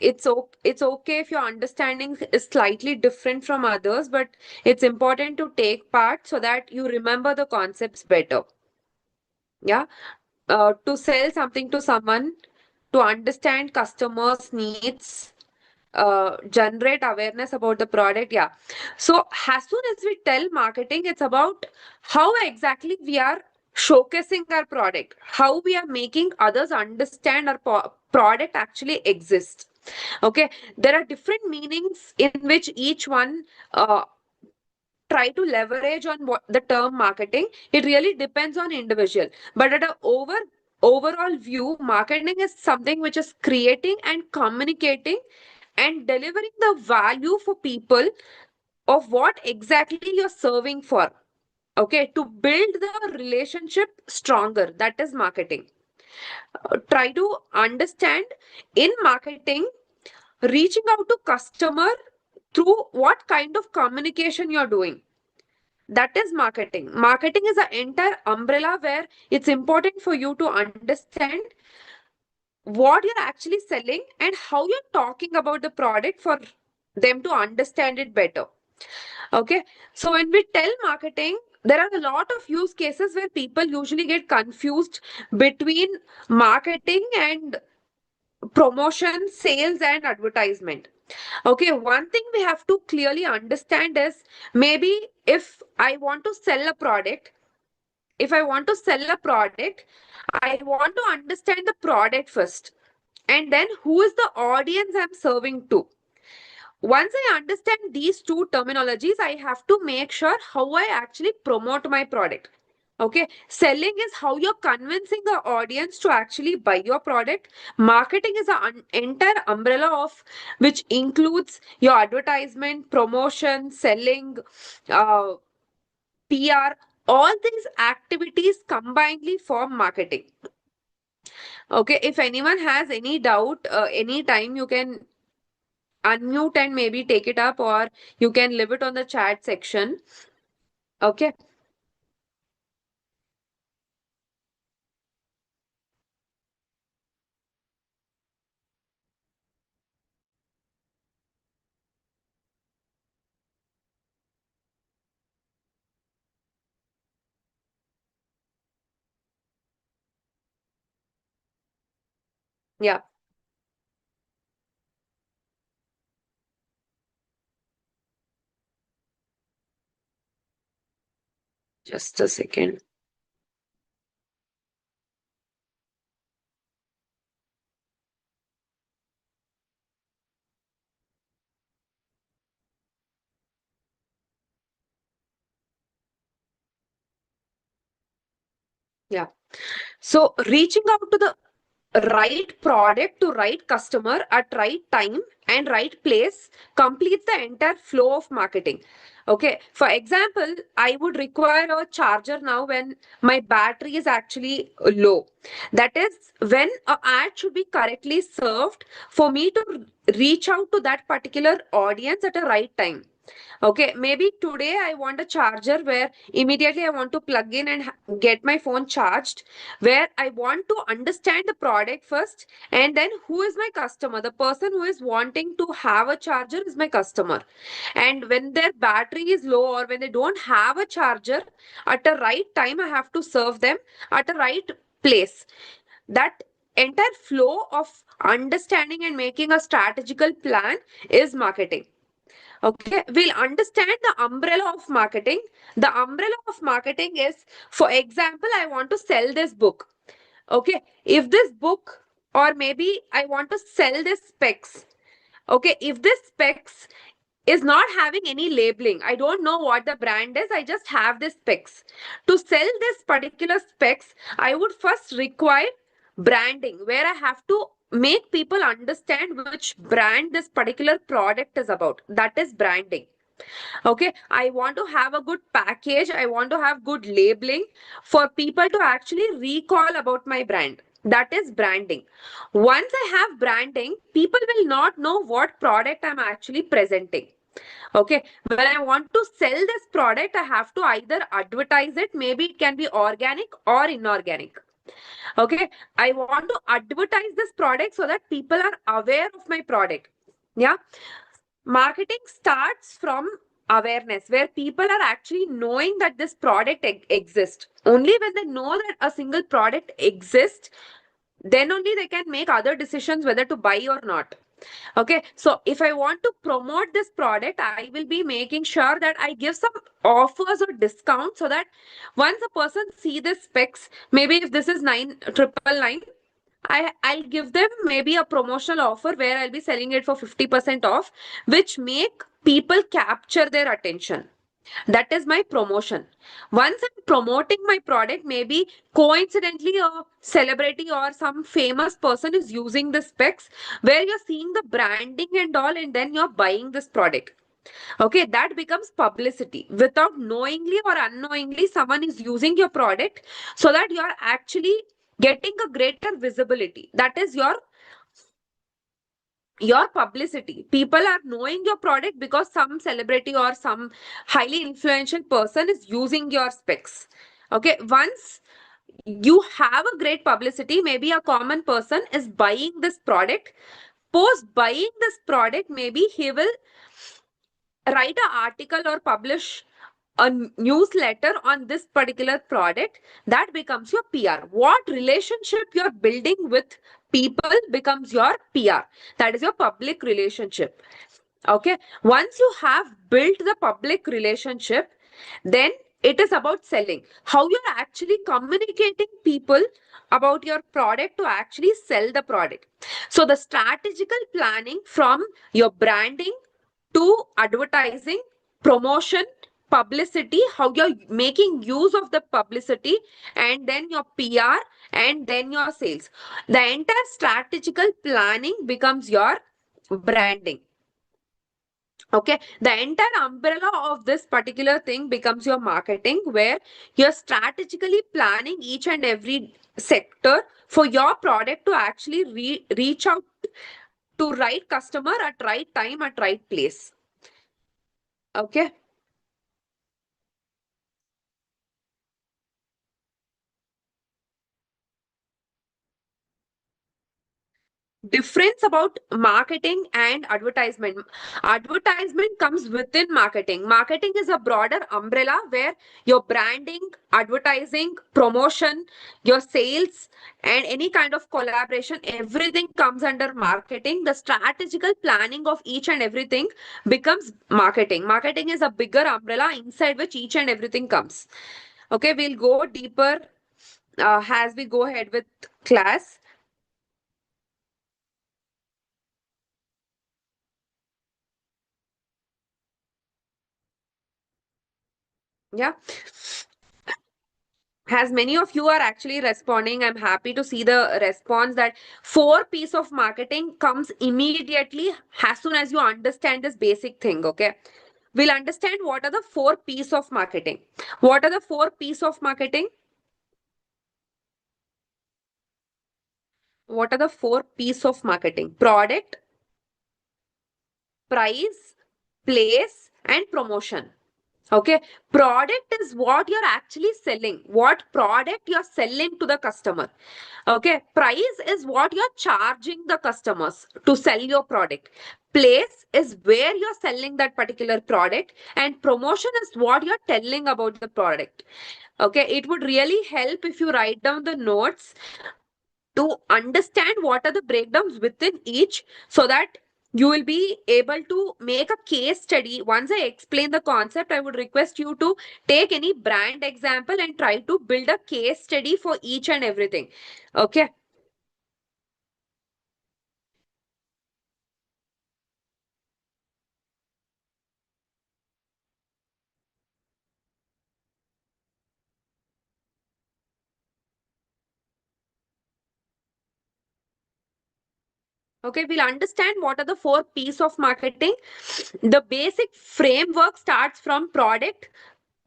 S5: It's okay if your understanding is slightly different from others, but it's important to take part so that you remember the concepts better. Yeah. To sell something to someone, to understand customers' needs, generate awareness about the product. Yeah. So as soon as we tell marketing, it's about how exactly we are showcasing our product, how we are making others understand our product actually exists. Okay. There are different meanings in which each one try to leverage on what the term marketing. It really depends on individual, but at a overall view, marketing is something which is creating and communicating and delivering the value for people of what exactly you're serving for. Okay, to build the relationship stronger, that is marketing. Try to understand in marketing, reaching out to customer through what kind of communication you're doing. That is marketing. Marketing is an entire umbrella where it's important for you to understand what you're actually selling and how you're talking about the product for them to understand it better. Okay, so when we tell marketing, there are a lot of use cases where people usually get confused between marketing and promotion, sales, and advertisement. Okay, one thing we have to clearly understand is, maybe if I want to sell a product, I want to understand the product first, and then who is the audience I'm serving to. Once I understand these two terminologies, I have to make sure how I actually promote my product. Okay, selling is how you're convincing the audience to actually buy your product. Marketing is an entire umbrella of which includes your advertisement, promotion, selling, uh, PR. All these activities combinedly form marketing. Okay, if anyone has any doubt, anytime you can unmute and maybe take it up, or you can leave it on the chat section. Okay. Yeah. Just a second. Yeah. So reaching out to the right product to right customer at right time and right place completes the entire flow of marketing. Okay, for example, I would require a charger now when my battery is actually low. That is when a ad should be correctly served for me to reach out to that particular audience at a right time. Okay, maybe today I want a charger where immediately I want to plug in and get my phone charged, where I want to understand the product first, and then who is my customer. The person who is wanting to have a charger is my customer. And when their battery is low or when they don't have a charger, at the right time, I have to serve them at the right place. That entire flow of understanding and making a strategical plan is marketing. Okay, we'll understand the umbrella of marketing. The umbrella of marketing is, for example, I want to sell this book. Okay, if this book, or maybe I want to sell this specs. Okay, if this specs is not having any labeling, I don't know what the brand is, I just have this specs. To sell this particular specs, I would first require branding, where I have to make people understand which brand this particular product is about. That is branding. Okay, I want to have a good package, I want to have good labeling for people to actually recall about my brand. That is branding. Once I have branding, people will not know what product I'm actually presenting. Okay, when I want to sell this product, I have to either advertise it, maybe it can be organic or inorganic. Okay, I want to advertise this product so that people are aware of my product. Yeah, marketing starts from awareness, where people are actually knowing that this product exists. Only when they know that a single product exists, then only they can make other decisions whether to buy or not. Okay, so if I want to promote this product, I will be making sure that I give some offers or discounts, so that once a person see the specs, maybe if this is 9,999, I'll give them maybe a promotional offer where I'll be selling it for 50% off, which make people capture their attention. That is my promotion. Once I'm promoting my product, maybe coincidentally a celebrity or some famous person is using the specs, where you're seeing the branding and all, and then you're buying this product. Okay, that becomes publicity. Without knowingly or unknowingly, someone is using your product so that you are actually getting a greater visibility. That is your publicity. People are knowing your product because some celebrity or some highly influential person is using your specs. Okay, once you have a great publicity, maybe a common person is buying this product. Post buying this product, maybe he will write an article or publish a newsletter on this particular product. That becomes your PR. What relationship you're building with people becomes your PR. That is your public relationship. Okay, once you have built the public relationship, then it is about selling. How you're actually communicating people about your product to actually sell the product. So the strategical planning from your branding to advertising, promotion, publicity, how you're making use of the publicity, and then your PR, and then your sales. The entire strategical planning becomes your branding. Okay, the entire umbrella of this particular thing becomes your marketing, where you're strategically planning each and every sector for your product to actually reach out to right customer at right time at right place. Okay. Difference about marketing and advertisement. Advertisement comes within marketing. Marketing is a broader umbrella where your branding, advertising, promotion, your sales, and any kind of collaboration, everything comes under marketing. The strategical planning of each and everything becomes marketing. Marketing is a bigger umbrella inside which each and everything comes. Okay, we'll go deeper as we go ahead with class. Yeah. As many of you are actually responding, I'm happy to see the response that 4 P's of marketing comes immediately as soon as you understand this basic thing. Okay, we'll understand what are the 4 P's of marketing. What are the 4 P's of marketing? What are the 4 P's of marketing? Product, price, place, and promotion. Okay, product is what you're actually selling, what product you're selling to the customer. Okay, price is what you're charging the customers to sell your product. Place is where you're selling that particular product, and promotion is what you're telling about the product. Okay, it would really help if you write down the notes to understand what are the breakdowns within each, so that you will be able to make a case study. Once I explain the concept, I would request you to take any brand example and try to build a case study for each and everything. Okay. Okay, we'll understand what are the 4 P's of marketing. The basic framework starts from product,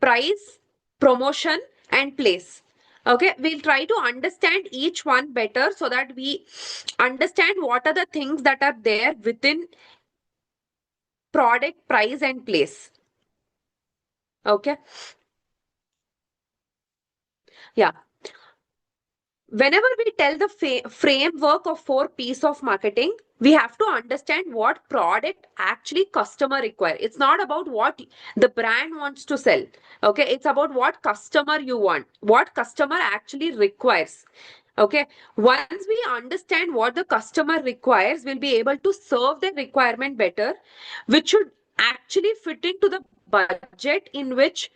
S5: price, promotion, and place. Okay, we'll try to understand each one better so that we understand what are the things that are there within product, price, and place. Okay, yeah. Whenever we tell the framework of 4 P's of marketing, we have to understand what product actually customer require. It's not about what the brand wants to sell. Okay, it's about what customer you want, what customer actually requires. Okay, once we understand what the customer requires, we'll be able to serve their requirement better, which should actually fit into the budget in which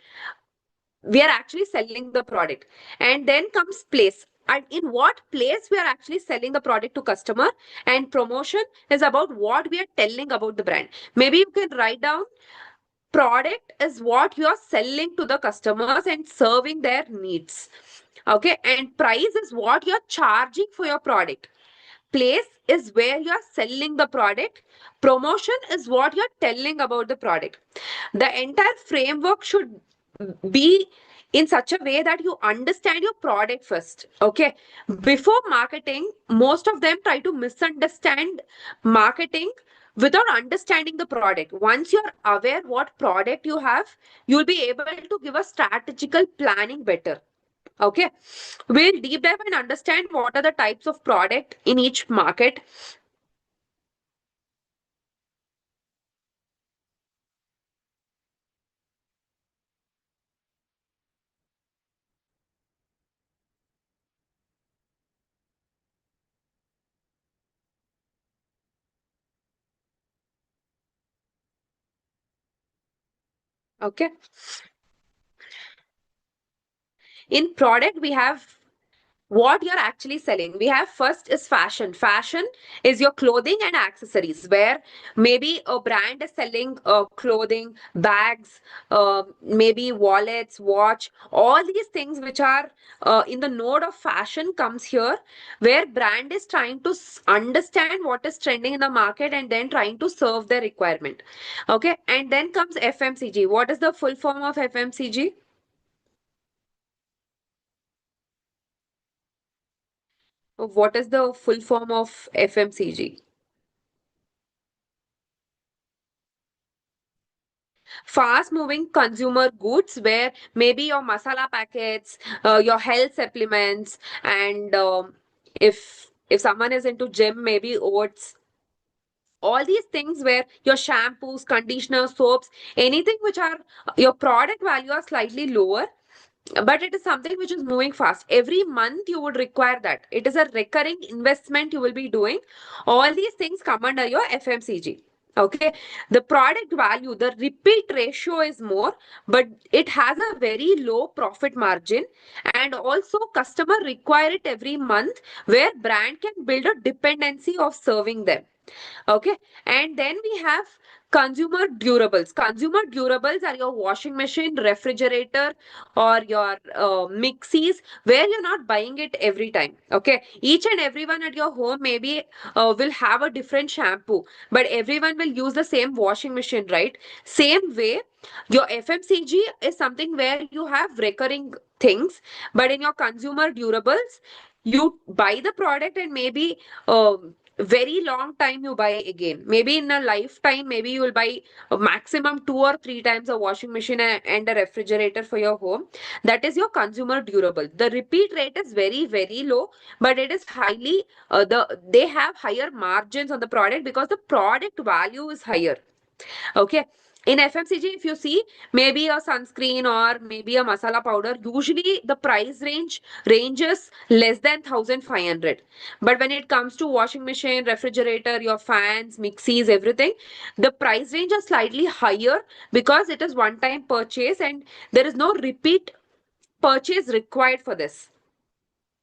S5: we are actually selling the product. And then comes place, and in what place we are actually selling the product to customer. And promotion is about what we are telling about the brand. Maybe you can write down, product is what you are selling to the customers and serving their needs. Okay, and price is what you're charging for your product. place is where you are selling the product. Promotion is what you're telling about the product. The entire framework should be in such a way that you understand your product first. Okay. Before marketing, most of them try to misunderstand marketing without understanding the product. Once you're aware what product you have, you'll be able to give a strategical planning better. Okay. We'll deep dive and understand what are the types of product in each market. Okay. In product, we have what you're actually selling. We have first is fashion. Fashion is your clothing and accessories, where maybe a brand is selling clothing, bags, maybe wallets, watch, all these things which are in the node of fashion comes here, where brand is trying to understand what is trending in the market and then trying to serve their requirement. Okay. And then comes FMCG. What is the full form of FMCG? What is the full form of FMCG? Fast moving consumer goods, where maybe your masala packets, your health supplements, and if someone is into gym, maybe oats, all these things, where your shampoos, conditioners, soaps, anything which are your product value are slightly lower, but it is something which is moving fast. Every month you would require that. It is a recurring investment you will be doing. All these things come under your FMCG. Okay. The product value, the repeat ratio is more, but it has a very low profit margin, and also customer require it every month, where brand can build a dependency of serving them. Okay. And then we have consumer durables. Consumer durables are your washing machine, refrigerator, or your mixies, where you're not buying it every time. Okay. Each and everyone at your home maybe will have a different shampoo, but everyone will use the same washing machine, right? Same way, your FMCG is something where you have recurring things, but in your consumer durables, you buy the product and maybe very long time you buy again. Maybe in a lifetime, maybe you will buy a maximum 2 or 3 times a washing machine and a refrigerator for your home. That is your consumer durable. The repeat rate is very, very low, but it is highly, they have higher margins on the product because the product value is higher. Okay. In FMCG, if you see, maybe a sunscreen or maybe a masala powder, usually the price ranges less than 1,500. But when it comes to washing machine, refrigerator, your fans, mixies, everything, the price range is slightly higher because it is one time purchase and there is no repeat purchase required for this.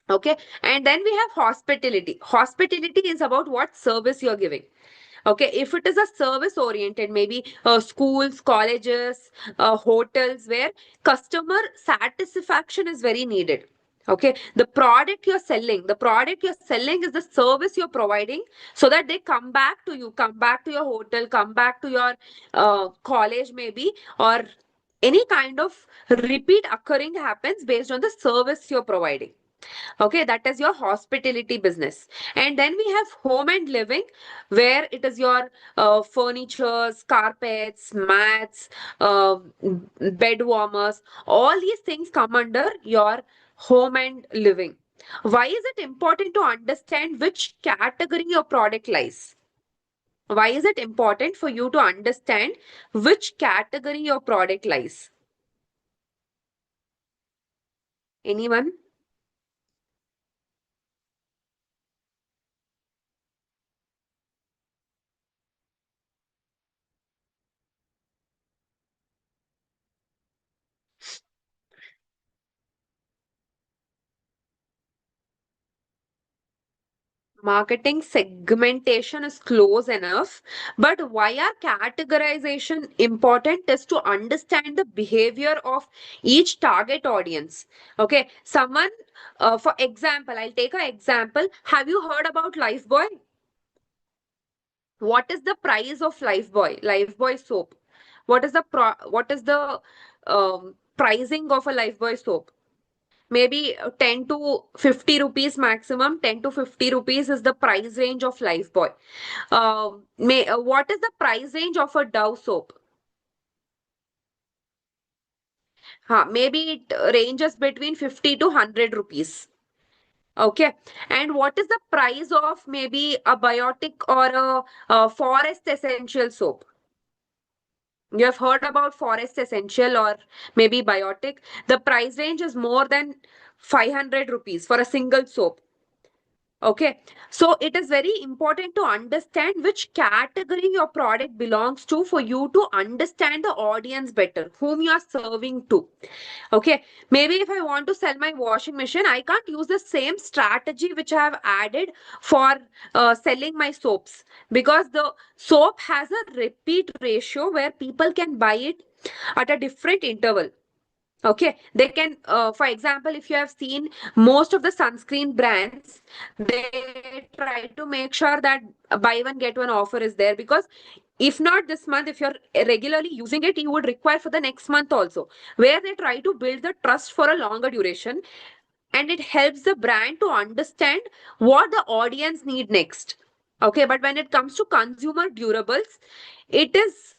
S5: Okay. And then we have hospitality. Hospitality is about what service you're giving. Okay, if it is a service oriented, maybe schools, colleges, hotels, where customer satisfaction is very needed. Okay, the product you're selling is the service you're providing, so that they come back to you, come back to your hotel, come back to your college, maybe, or any kind of repeat occurring happens based on the service you're providing. Okay, that is your hospitality business. And then we have home and living, where it is your furnitures, carpets, mats, bed warmers. All these things come under your home and living. Why is it important to understand which category your product lies? Why is it important for you to understand which category your product lies? Anyone? marketing segmentation is close enough, but why are categorization important is to understand the behavior of each target audience. Okay, someone, for example, I'll take an example. Have you heard about Lifebuoy? What is the price of Lifebuoy soap? What is the pricing of a Lifebuoy soap? Maybe 10 to 50 rupees maximum. 10 to 50 rupees is the price range of Lifebuoy. What is the price range of a Dove soap? Maybe it ranges between 50 to 100 rupees. Okay. And what is the price of maybe a biotic or a forest essential soap? You have heard about forest essential or maybe biotic. The price range is more than 500 rupees for a single soap. Okay, so it is very important to understand which category your product belongs to for you to understand the audience better, whom you are serving to. Okay, maybe if I want to sell my washing machine, I can't use the same strategy which I have added for selling my soaps, because the soap has a repeat ratio where people can buy it at a different interval. Okay, they can, for example, if you have seen most of the sunscreen brands, they try to make sure that buy one get one offer is there, because if not this month, if you're regularly using it, you would require for the next month also, where they try to build the trust for a longer duration, and it helps the brand to understand what the audience need next. Okay, but when it comes to consumer durables, it is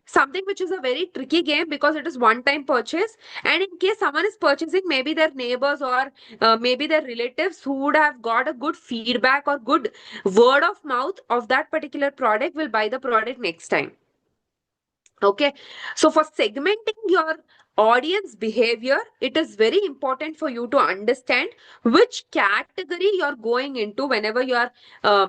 S5: something which is a very tricky game, because it is one time purchase, and in case someone is purchasing, maybe their neighbors or maybe their relatives who would have got a good feedback or good word of mouth of that particular product will buy the product next time. Okay, so for segmenting your audience behavior, it is very important for you to understand which category you're going into whenever you are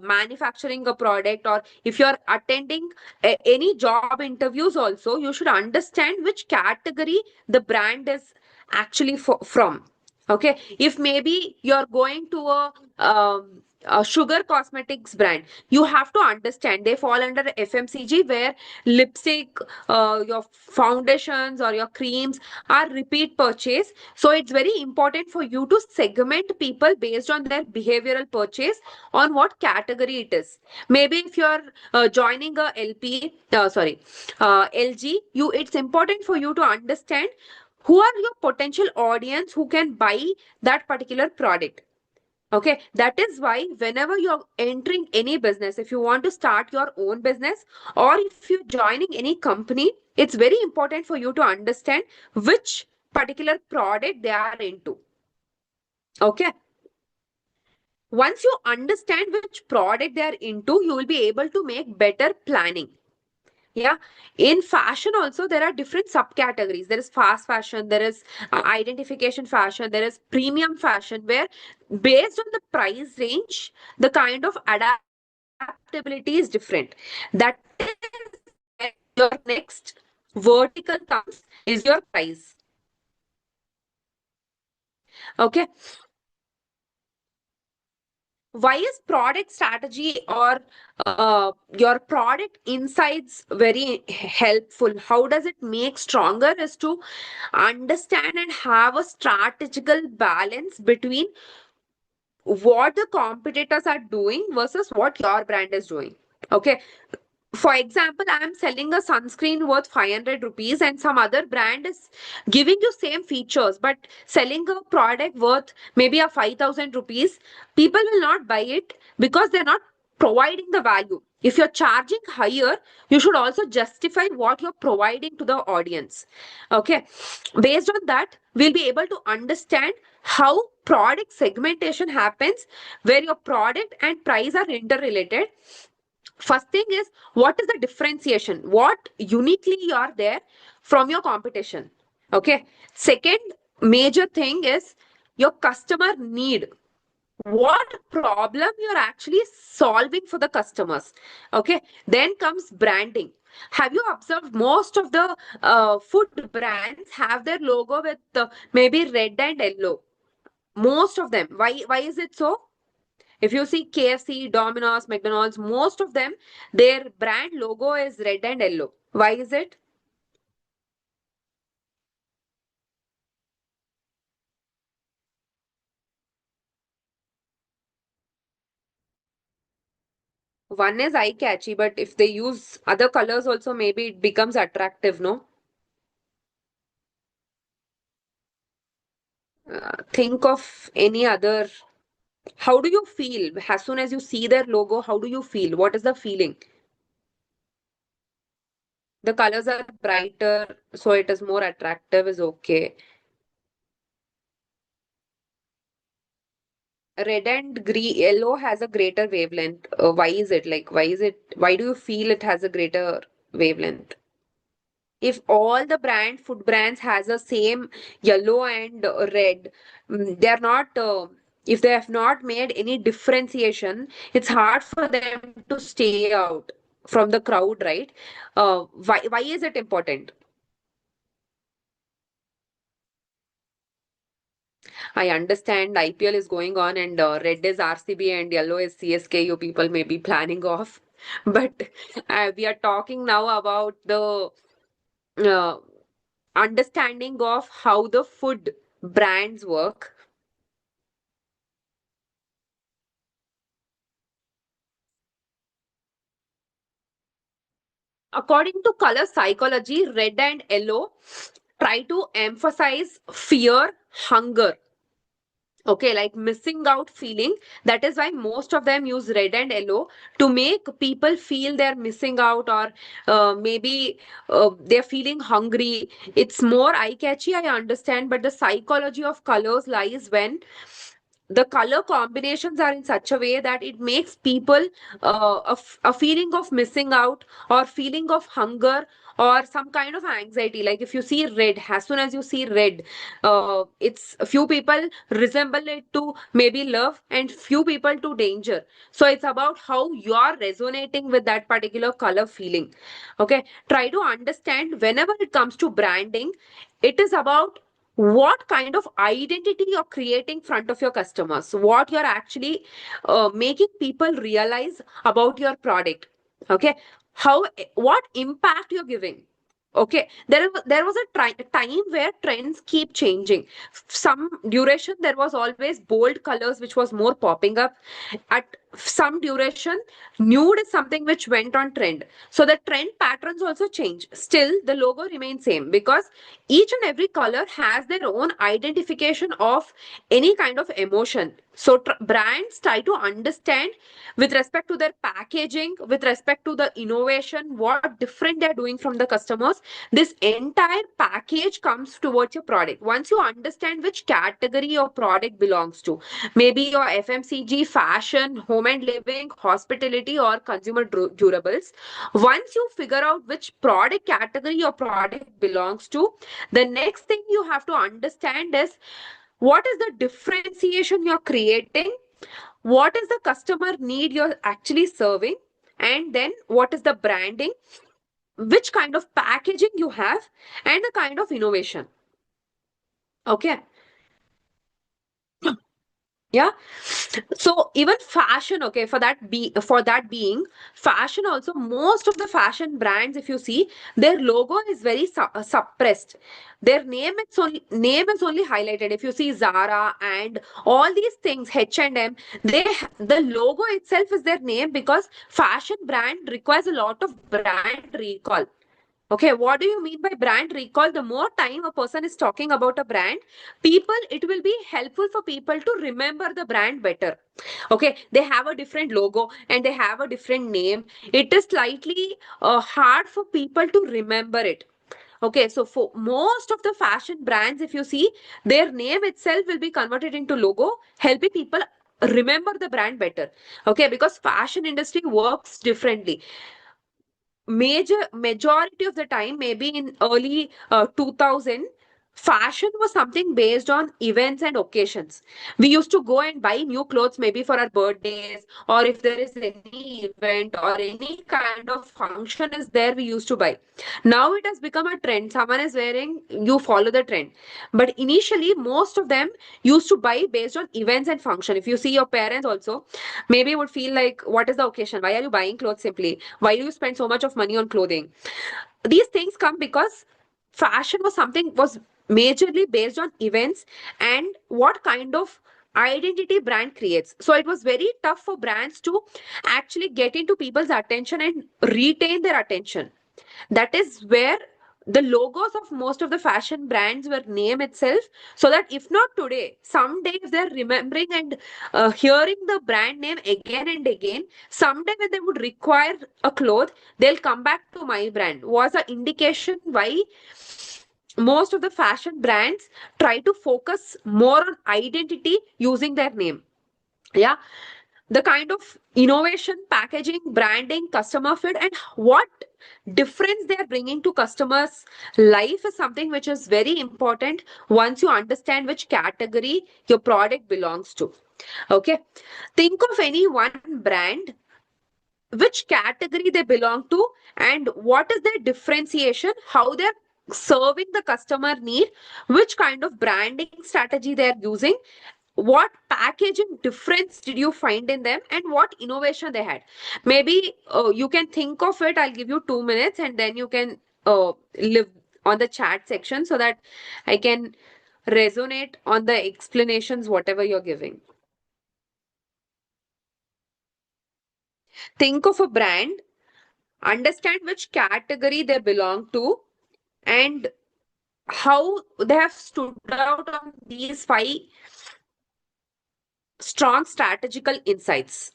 S5: manufacturing a product, or if you're attending any job interviews also, you should understand which category the brand is actually from. Okay, if maybe you're going to a sugar cosmetics brand, you have to understand they fall under FMCG, where lipstick, your foundations or your creams are repeat purchase. So it's very important for you to segment people based on their behavioral purchase, on what category it is. Maybe if you're joining a LG, it's important for you to understand who are your potential audience who can buy that particular product. Okay, that is why whenever you're entering any business, if you want to start your own business or if you're joining any company, it's very important for you to understand which particular product they are into. Okay. Once you understand which product they are into, you will be able to make better planning. Yeah, in fashion also there are different subcategories. There is fast fashion, there is identification fashion, there is premium fashion, where based on the price range, the kind of adaptability is different. That is where your next vertical comes, is your price. Okay, why is product strategy or your product insights very helpful? How does it make stronger? Is to understand and have a strategical balance between what the competitors are doing versus what your brand is doing. Okay, for example, I am selling a sunscreen worth 500 rupees and some other brand is giving you same features but selling a product worth maybe a 5000 rupees. People will not buy it because they're not providing the value. If you're charging higher, you should also justify what you're providing to the audience. Okay, based on that, we'll be able to understand how product segmentation happens, where your product and price are interrelated. First thing is, what is the differentiation? What uniquely you are there from your competition? Okay. Second major thing is your customer need. What problem you're actually solving for the customers? Okay. Then comes branding. Have you observed most of the food brands have their logo with maybe red and yellow? Most of them. Why is it so? If you see KFC, Domino's, McDonald's, most of them, their brand logo is red and yellow. Why is it? One is eye catchy, but if they use other colors also, maybe it becomes attractive, no? Think of any other. How do you feel as soon as you see their logo? How do you feel? What is the feeling? The colors are brighter, so it is more attractive, is okay. Red and green, yellow has a greater wavelength. Why is it? Like, why do you feel it has a greater wavelength? If all the food brands has the same yellow and red, they are not, if they have not made any differentiation, it's hard for them to stay out from the crowd, right? Why is it important? I understand IPL is going on and red is RCB and yellow is CSK. You people may be planning off, but we are talking now about the uh, understanding of how the food brands work. According to color psychology, red and yellow try to emphasize fear, hunger. Okay, like missing out feeling. That is why most of them use red and yellow to make people feel they're missing out, or maybe they're feeling hungry. It's more eye catchy, I understand, but the psychology of colors lies when the color combinations are in such a way that it makes people a feeling of missing out or feeling of hunger or some kind of anxiety. Like if you see red, as soon as you see red, it's few people resemble it to maybe love and few people to danger. So it's about how you are resonating with that particular color feeling. Okay, try to understand whenever it comes to branding, it is about what kind of identity you're creating front of your customers, what you're actually making people realize about your product. Okay, how, what impact you're giving. Okay, there was a time where trends keep changing. Some duration there was always bold colors which was more popping up. At some duration, nude is something which went on trend. So the trend patterns also change. Still, the logo remains same because each and every color has their own identification of any kind of emotion. So brands try to understand with respect to their packaging, with respect to the innovation, what different they're doing from the customers. This entire package comes towards your product. Once you understand which category your product belongs to, maybe your FMCG, fashion, home and living, hospitality, or consumer durables. Once you figure out which product category your product belongs to, the next thing you have to understand is what is the differentiation you're creating, what is the customer need you're actually serving, and then what is the branding, which kind of packaging you have, and the kind of innovation. Okay. Yeah. So even fashion, okay, for that being fashion also, most of the fashion brands, if you see, their logo is very suppressed. Their name is only highlighted. If you see Zara and all these things, H&M, the logo itself is their name because fashion brand requires a lot of brand recall. Okay, what do you mean by brand recall? The more time a person is talking about a brand, it will be helpful for people to remember the brand better. Okay, they have a different logo and they have a different name. It is slightly hard for people to remember it. Okay, so for most of the fashion brands, if you see, their name itself will be converted into logo, helping people remember the brand better. Okay, because fashion industry works differently. Majority of the time, maybe in early 2000, fashion was something based on events and occasions. We used to go and buy new clothes maybe for our birthdays, or if there is any event or any kind of function is there, we used to buy. Now it has become a trend. Someone is wearing, you follow the trend. But initially, most of them used to buy based on events and function. If you see your parents also, maybe would feel like, what is the occasion? Why are you buying clothes simply? Why do you spend so much of money on clothing? These things come because fashion was majorly based on events and what kind of identity brand creates. So it was very tough for brands to actually get into people's attention and retain their attention. That is where the logos of most of the fashion brands were name itself, so that if not today, someday if they're remembering and hearing the brand name again and again, someday when they would require a cloth, they'll come back to my brand. Was an indication why most of the fashion brands try to focus more on identity using their name. Yeah, the kind of innovation, packaging, branding, customer fit, and what difference they are bringing to customers' life is something which is very important once you understand which category your product belongs to. Okay, think of any one brand, which category they belong to, and what is their differentiation, how they're serving the customer need, which kind of branding strategy they're using, what packaging difference did you find in them, and what innovation they had. Maybe you can think of it. I'll give you 2 minutes and then you can live on the chat section so that I can resonate on the explanations whatever you're giving. Think of a brand, understand which category they belong to, and how they have stood out on these 5 strong strategical insights.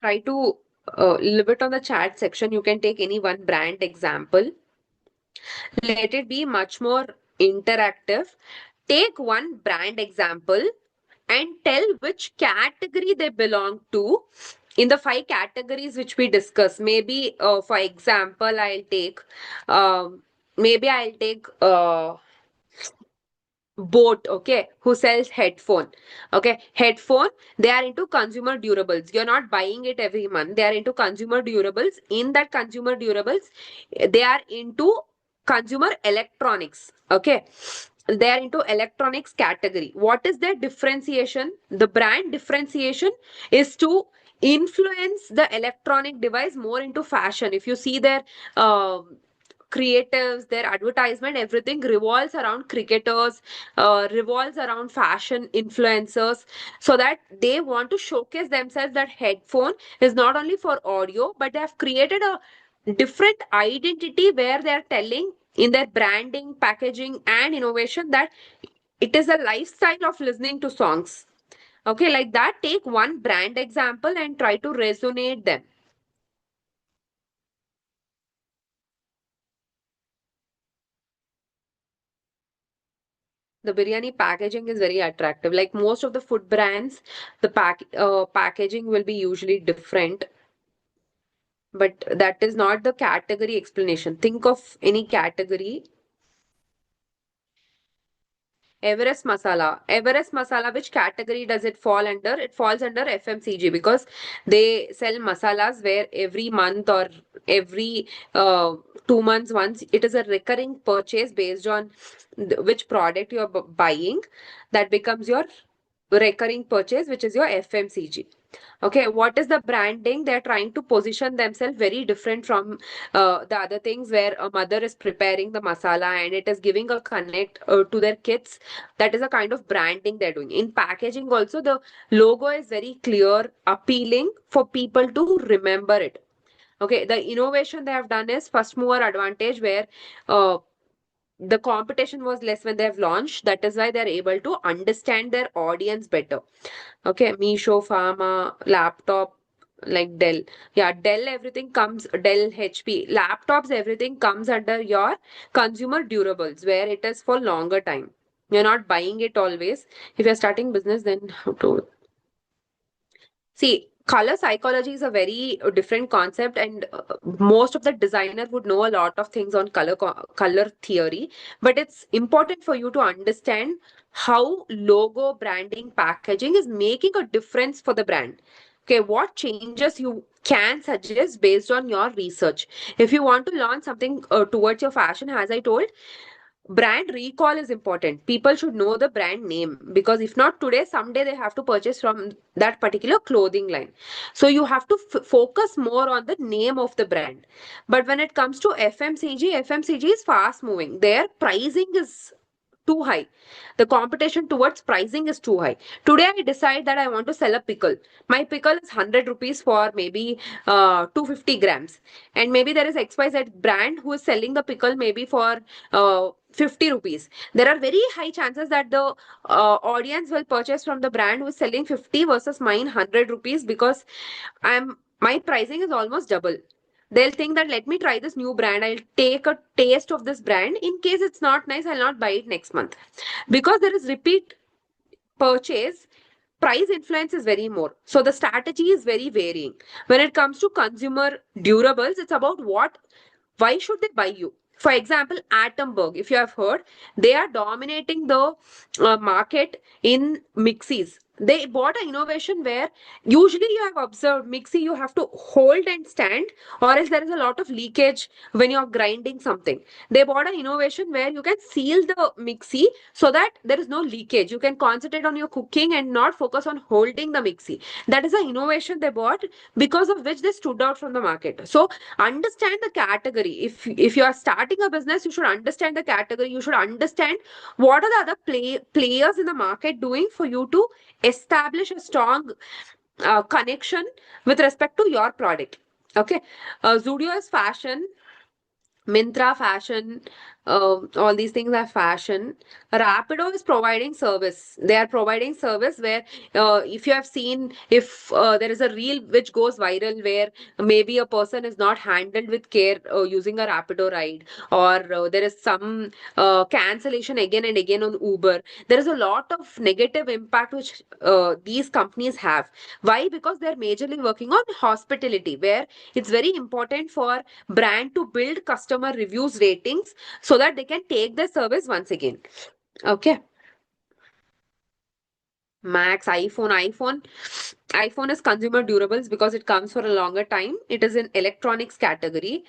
S5: Try to leave it on the chat section. You can take any one brand example. Let it be much more interactive. Take one brand example and tell which category they belong to in the 5 categories which we discuss. Maybe, for example, um, I'll take Boat, okay, who sells headphone. Okay, headphone, they are into consumer durables. You're not buying it every month. They are into consumer durables. In that consumer durables, they are into consumer electronics. Okay, they are into electronics category. What is their differentiation? The brand differentiation is to influence the electronic device more into fashion. If you see their creatives, their advertisement, everything revolves around cricketers, revolves around fashion influencers, so that they want to showcase themselves that headphone is not only for audio, but they have created a different identity where they are telling in their branding, packaging, and innovation that it is a lifestyle of listening to songs. Okay, like that, take one brand example and try to resonate them. The biryani packaging is very attractive. Like most of the food brands, the packaging will be usually different, but that is not the category explanation. Think of any category. Everest masala, which category does it fall under? It falls under FMCG because they sell masalas where every month or every 2 months once, it is a recurring purchase based on which product you're buying. That becomes your recurring purchase, which is your FMCG. Okay, what is the branding? They're trying to position themselves very different from the other things where a mother is preparing the masala and it is giving a connect to their kids. That is a kind of branding they're doing. In packaging also, the logo is very clear, appealing for people to remember it. Okay, the innovation they have done is first mover advantage, where the competition was less when they have launched. That is why they're able to understand their audience better. Okay, Misho Pharma, laptop, like Dell. Yeah, Dell, everything comes, Dell, HP, laptops, everything comes under your consumer durables, where it is for longer time. You're not buying it always. If you're starting business, then how to see, color psychology is a very different concept, and most of the designer would know a lot of things on color theory. But it's important for you to understand how logo, branding, packaging is making a difference for the brand. Okay, what changes you can suggest based on your research. If you want to launch something towards your fashion, as I told, brand recall is important. People should know the brand name, because if not today, someday they have to purchase from that particular clothing line. So you have to focus more on the name of the brand. But when it comes to FMCG is fast moving. Their pricing is too high. The competition towards pricing is too high. Today I decide that I want to sell a pickle. My pickle is 100 rupees for maybe 250 grams. And maybe there is XYZ brand who is selling the pickle maybe for 50 rupees. There are very high chances that the audience will purchase from the brand who is selling 50 versus mine 100 rupees, because my pricing is almost double. They'll think that let me try this new brand. I'll take a taste of this brand. In case it's not nice, I'll not buy it next month. Because there is repeat purchase, price influence is very more. So the strategy is very varying. When it comes to consumer durables, it's about why should they buy you? For example, Atomberg, if you have heard, they are dominating the market in mixies. They bought an innovation where usually you have observed mixie, you have to hold and stand, or else there is a lot of leakage when you're grinding something. They bought an innovation where you can seal the mixie so that there is no leakage. You can concentrate on your cooking and not focus on holding the mixie. That is an innovation they bought, because of which they stood out from the market. So understand the category. If you are starting a business, you should understand the category. You should understand what are the other players in the market doing for you to establish a strong connection with respect to your product. Okay, Zudio is fashion, Mintra fashion, all these things are fashion. Rapido is providing service. They are providing service where, if you have seen, if there is a reel which goes viral where maybe a person is not handled with care using a Rapido ride, or there is some cancellation again and again on Uber. There is a lot of negative impact which these companies have. Why? Because they're majorly working on hospitality, where it's very important for brand to build customer reviews, ratings, so that they can take the service once again. Okay. Max, iPhone is consumer durables because it comes for a longer time. It is in electronics category.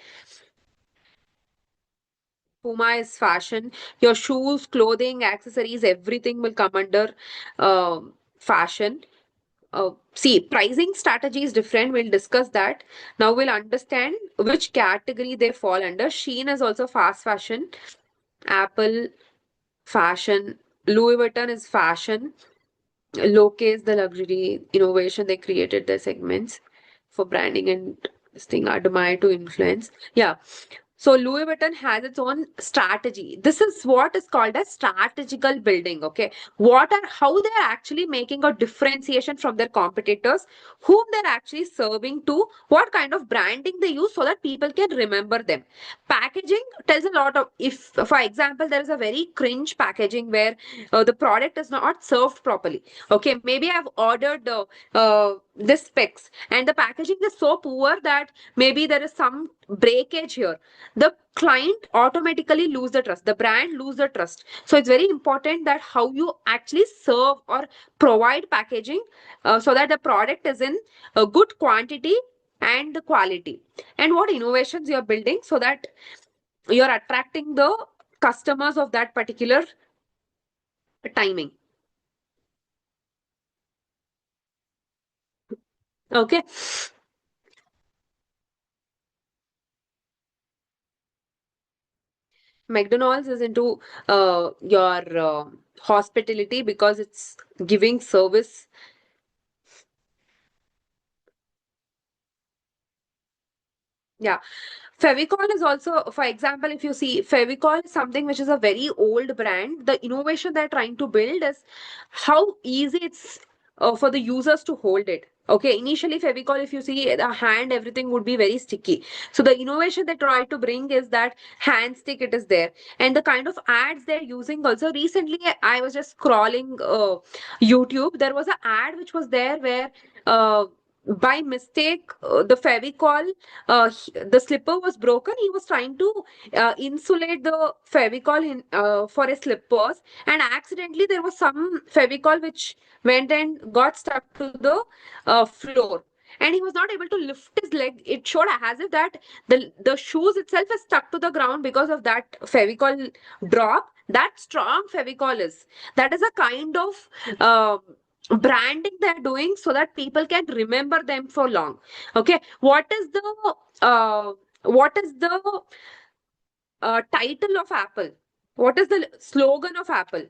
S5: Puma is fashion. Your shoes, clothing, accessories, everything will come under fashion. See, pricing strategy is different. We'll discuss that. Now we'll understand which category they fall under. Shein is also fast fashion. Apple, fashion. Louis Vuitton is fashion. Loke is the luxury innovation. They created their segments for branding and this thing, admire to influence. Yeah. So Louis Vuitton has its own strategy. This is what is called as strategical building. Okay, how they are actually making a differentiation from their competitors, whom they're actually serving to, what kind of branding they use so that people can remember them. Packaging tells a lot of. If, for example, there is a very cringe packaging where the product is not served properly. Okay, maybe I've ordered this specs and the packaging is so poor that maybe there is some breakage here. The client automatically lose the trust, the brand lose the trust. So it's very important that how you actually serve or provide packaging so that the product is in a good quantity and the quality, and what innovations you're building so that you're attracting the customers of that particular timing. Okay. McDonald's is into your hospitality because it's giving service. Yeah. Fevicol is also, for example, if you see, Fevicol is something which is a very old brand. The innovation they're trying to build is how easy it's for the users to hold it. Okay, initially Fevicol, if you see the hand, everything would be very sticky. So the innovation they try to bring is that hand stick, it is there. And the kind of ads they're using also. Recently, I was just scrolling YouTube. There was an ad which was there where by mistake the Fevicol, the slipper was broken. He was trying to insulate the Fevicol for his slippers, and accidentally there was some Fevicol which went and got stuck to the floor, and he was not able to lift his leg. It showed as if that the shoes itself is stuck to the ground because of that Fevicol drop. That strong Fevicol is, that is a kind of branding they're doing so that people can remember them for long. Okay, what is the title of Apple? What is the slogan of Apple?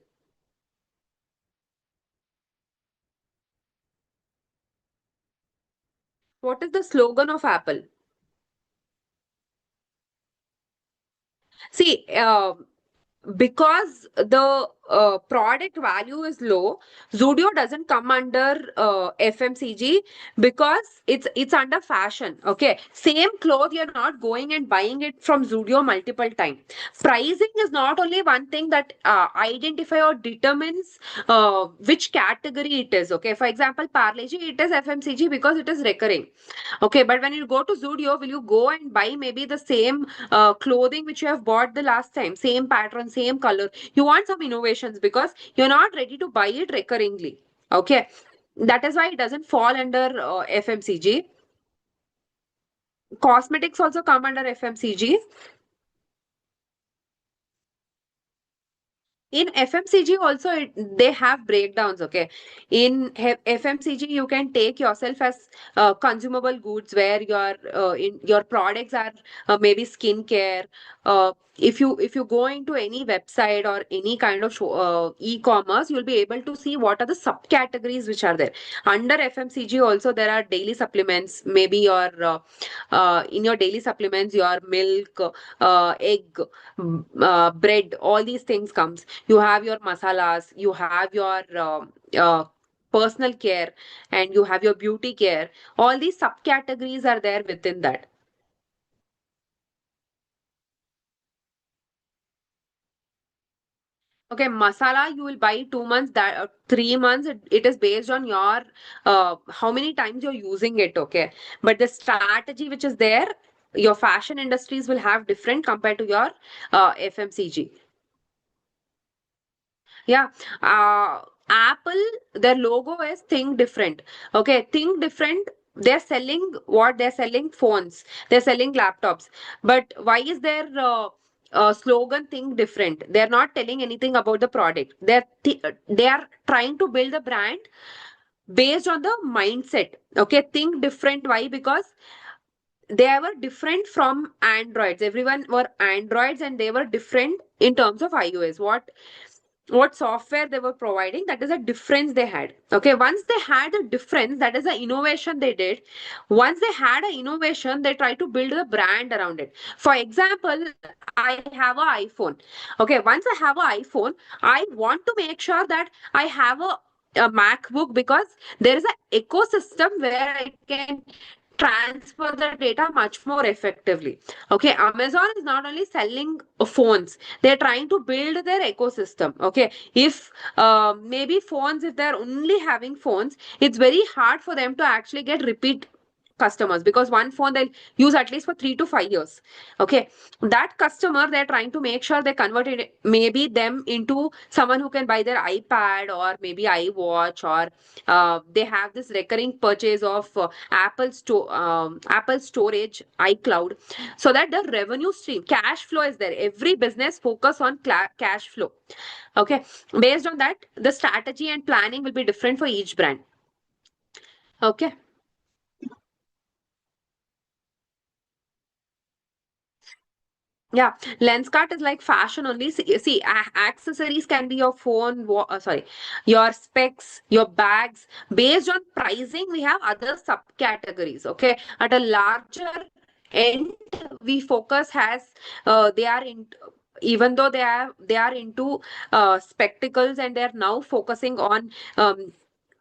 S5: What is the slogan of Apple? See, because the product value is low, Zudio doesn't come under FMCG because it's under fashion. Okay, same cloth you're not going and buying it from Zudio multiple times. Pricing is not only one thing that identify or determines which category it is. Okay, for example, Parleji, it is FMCG because it is recurring. Okay, but when you go to Zudio, will you go and buy maybe the same clothing which you have bought the last time, same pattern, same color? You want some innovations because you're not ready to buy it recurringly. Okay, that is why it doesn't fall under FMCG. Cosmetics also come under FMCG. In FMCG also they have breakdowns. Okay, in FMCG you can take yourself as consumable goods where your products are maybe skincare. If you go into any website or any kind of e-commerce, you'll be able to see what are the subcategories which are there under FMCG. Also there are daily supplements, maybe your in your daily supplements your milk, egg, bread, all these things comes. You have your masalas, you have your personal care, and you have your beauty care. All these subcategories are there within that. Okay, masala you will buy 2 months, that 3 months. It is based on your how many times you're using it. Okay, but the strategy which is there, your fashion industries will have different compared to your FMCG. Yeah. Apple, their logo is think different. Okay, think different. They're selling what? They're selling phones. They're selling laptops. But why is their slogan think different? They're not telling anything about the product. They are trying to build a brand based on the mindset. Okay, think different. Why? Because they were different from Androids. Everyone were Androids and they were different in terms of iOS. What software they were providing, that is a difference they had. Okay, once they had a difference, that is an innovation they did. Once they had an innovation, they tried to build a brand around it. For example, I have an iPhone. Okay, once I have an iPhone, I want to make sure that I have a MacBook because there is an ecosystem where I can transfer the data much more effectively. Okay, Amazon is not only selling phones, they're trying to build their ecosystem. Okay, if maybe phones, if they're only having phones, it's very hard for them to actually get repeat customers because one phone they'll use at least for 3 to 5 years. Okay, that customer, they're trying to make sure they converted maybe them into someone who can buy their iPad or maybe iWatch, or they have this recurring purchase of Apple storage, iCloud, so that the revenue stream, cash flow is there. Every business focus on cash flow. Okay, based on that, the strategy and planning will be different for each brand. Okay. Yeah, Lenskart is like fashion only. See, accessories can be your phone, sorry, your specs, your bags. Based on pricing, we have other subcategories. Okay, at a larger end, we focus has they are in. Even though they are into spectacles, and they are now focusing on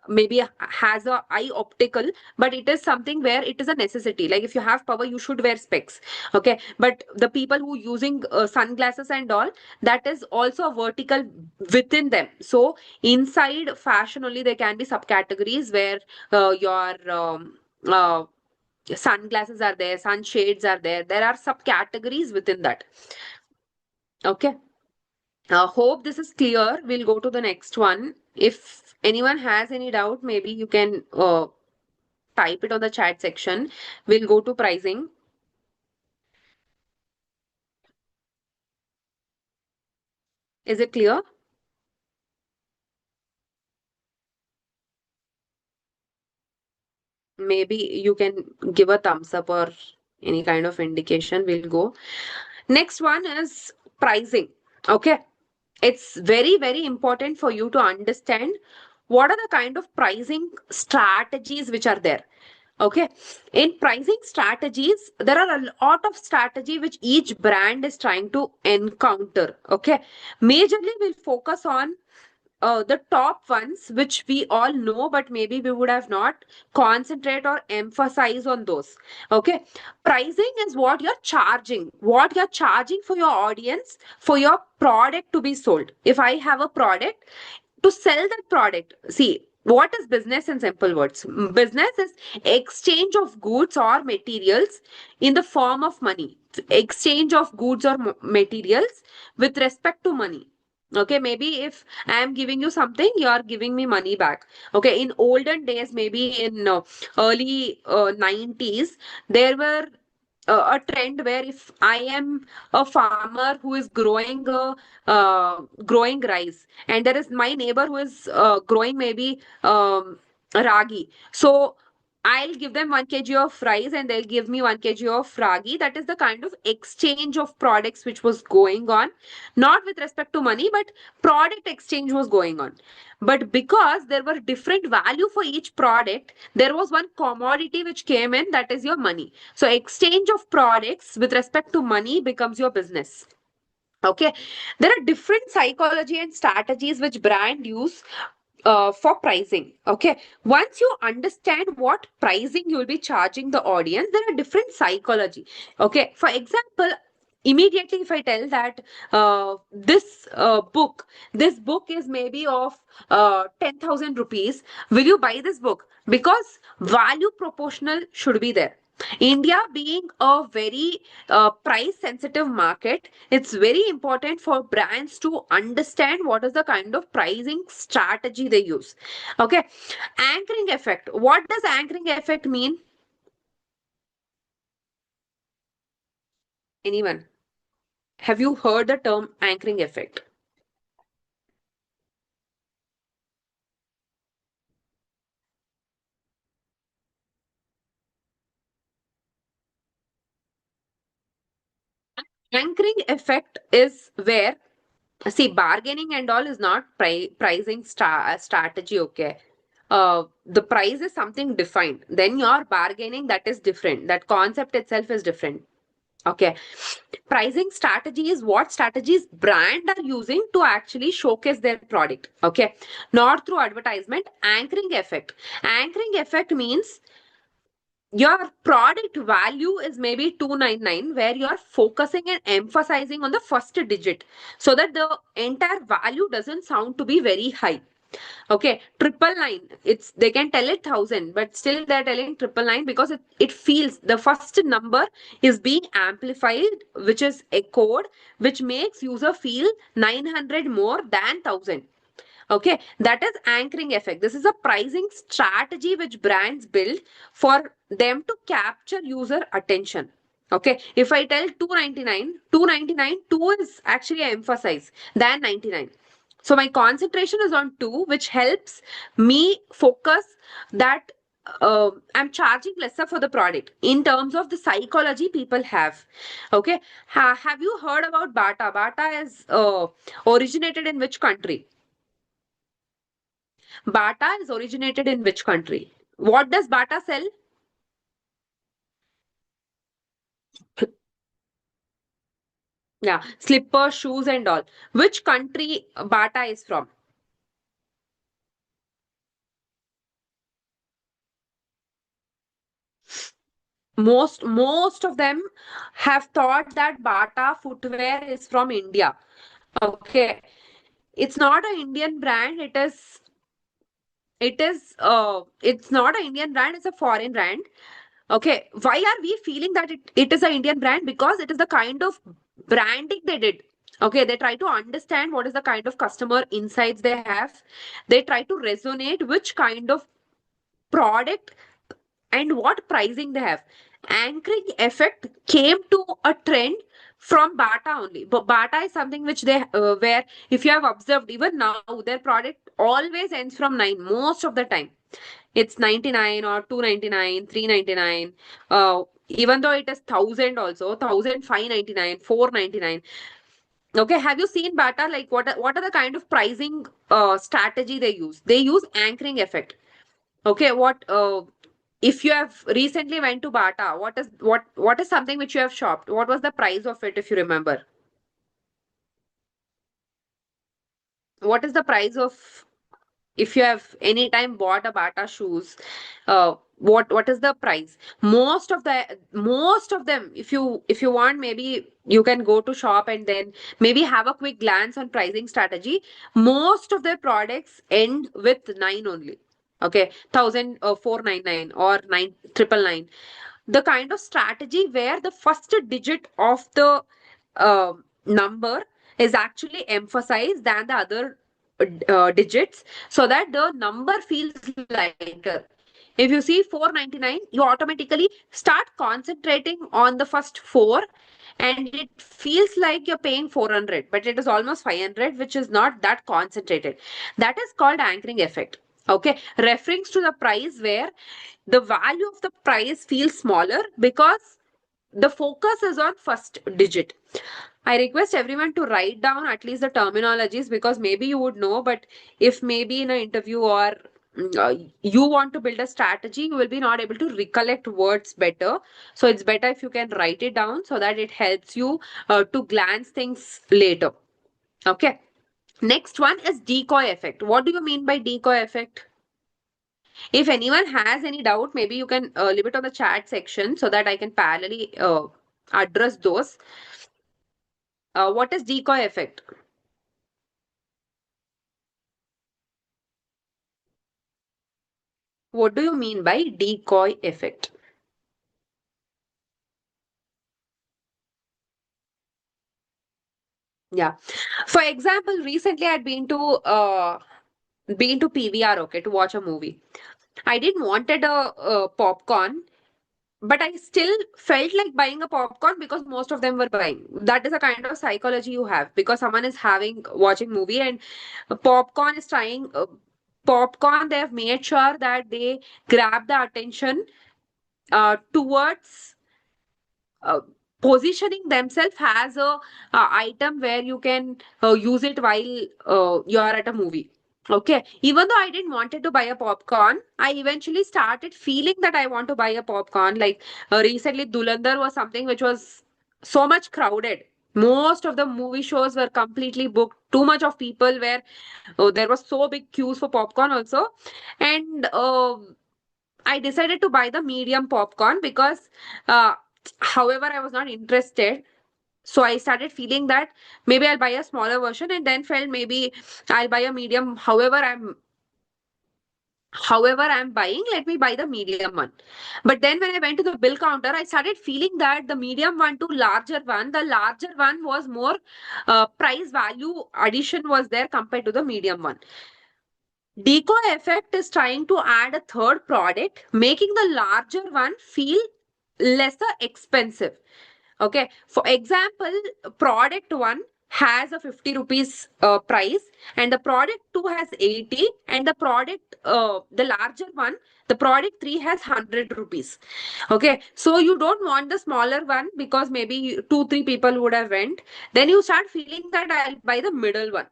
S5: maybe has a eye optical, but it is something where it is a necessity. Like if you have power, you should wear specs. Okay, but the people who using sunglasses and all, that is also a vertical within them. So inside fashion only there can be subcategories where your sunglasses are there, sunshades are there. There are subcategories within that. Okay. Hope this is clear. We'll go to the next one. If anyone has any doubt, maybe you can type it on the chat section. We'll go to pricing. Is it clear? Maybe you can give a thumbs up or any kind of indication. We'll go. Next one is pricing. Okay. It's very, very important for you to understand what are the kind of pricing strategies which are there. Okay. In pricing strategies, there are a lot of strategy which each brand is trying to encounter. Okay. Majorly, we'll focus on the top ones which we all know, but maybe we would have not concentrate or emphasize on those. Okay, pricing is what you're charging for your audience, for your product to be sold. If I have a product, to sell that product, see, what is business in simple words? Business is exchange of goods or materials in the form of money. Exchange of goods or materials with respect to money. Okay, maybe if I am giving you something, you are giving me money back. Okay, in olden days, maybe in early 90s, there were a trend where if I am a farmer who is growing rice, and there is my neighbor who is growing maybe ragi. So I'll give them 1 kg of rice and they'll give me 1 kg of ragi. That is the kind of exchange of products which was going on, not with respect to money, but product exchange was going on. But because there were different value for each product, there was one commodity which came in, that is your money. So exchange of products with respect to money becomes your business. Okay, there are different psychology and strategies which brand use for pricing. Okay, once you understand what pricing you will be charging the audience, there are different psychology. Okay, for example, immediately if I tell that this book is maybe of 10,000 rupees, will you buy this book? Because value proportional should be there. India being a very price sensitive market, it's very important for brands to understand what is the kind of pricing strategy they use. Okay, anchoring effect. What does anchoring effect mean? Anyone? Have you heard the term anchoring effect? Anchoring effect is where, see, bargaining and all is not pricing strategy. Okay, the price is something defined, then your bargaining, that is different, that concept itself is different. Okay, pricing strategy is what strategies brand are using to actually showcase their product. Okay, not through advertisement. Anchoring effect means your product value is maybe 299, where you're focusing and emphasizing on the first digit so that the entire value doesn't sound to be very high. Okay, 999. It's, they can tell it 1,000, but still they're telling 999 because it feels the first number is being amplified, which is echoed, which makes user feel 900 more than 1,000. Okay, that is anchoring effect. This is a pricing strategy which brands build for them to capture user attention. Okay, if I tell 299, 2 is actually I emphasize than 99. So my concentration is on 2, which helps me focus that I'm charging lesser for the product in terms of the psychology people have. Okay, have you heard about Bata? Bata is originated in which country? Bata is originated in which country? What does Bata sell? Yeah, slippers, shoes, and all. Which country Bata is from? most of them have thought that Bata footwear is from India. Okay, it's not an Indian brand. It's not an Indian brand. It's a foreign brand. Okay, why are we feeling that it is an Indian brand? Because it is the kind of branding they did. Okay, they try to understand what is the kind of customer insights they have. They try to resonate which kind of product and what pricing they have. Anchoring effect came to a trend from Bata only. But Bata is something which they where if you have observed even now their product always ends from 9 most of the time. It's 99 or 299, 399. Even though it is 1000 also, 1599, 499. Okay, have you seen Bata? Like what are the kind of pricing strategy they use? They use anchoring effect. Okay, what if you have recently went to Bata, what is something which you have shopped? What was the price of it if you remember? What is the price of if you have any time bought a Bata shoes, what is the price? Most of them, if you want, maybe you can go to shop and then maybe have a quick glance on pricing strategy. Most of their products end with 9 only. Okay, 1499 or 9999. The kind of strategy where the first digit of the number is actually emphasized than the other digits so that the number feels lighter. If you see 499, you automatically start concentrating on the first 4 and it feels like you're paying 400, but it is almost 500, which is not that concentrated. That is called anchoring effect. Okay, referring to the price where the value of the price feels smaller because the focus is on first digit. I request everyone to write down at least the terminologies because maybe you would know, but if maybe in an interview or you want to build a strategy, you will be not able to recollect words better. So it's better if you can write it down so that it helps you to glance things later. Okay. Next one is decoy effect. What do you mean by decoy effect? If anyone has any doubt, maybe you can leave it on the chat section so that I can parallelly address those. What is decoy effect? What do you mean by decoy effect? Yeah. For example, recently I'd been to PVR, okay, to watch a movie. I didn't wanted a popcorn, but I still felt like buying a popcorn because most of them were buying. That is a kind of psychology you have because someone is having watching movie and popcorn is trying popcorn. They have made sure that they grab the attention towards uh, positioning themselves as a item where you can use it while you are at a movie. Okay, even though I didn't wanted to buy a popcorn, I eventually started feeling that I want to buy a popcorn. Like recently, Dulandar was something which was so much crowded. Most of the movie shows were completely booked. Too much of people were. There was so big queues for popcorn also, and I decided to buy the medium popcorn because, however, I was not interested. So I started feeling that maybe I'll buy a smaller version and then felt maybe I'll buy a medium. However I'm buying, let me buy the medium one. But then when I went to the bill counter, I started feeling that the medium one to larger one, the larger one was more price value addition was there compared to the medium one. Decoy effect is trying to add a third product, making the larger one feel lesser expensive. Okay. For example, product one has a 50 rupees price and the product two has 80 and the larger one, the product three has 100 rupees. Okay. So you don't want the smaller one because maybe two, three people would have went. Then you start feeling that I'll buy the middle one.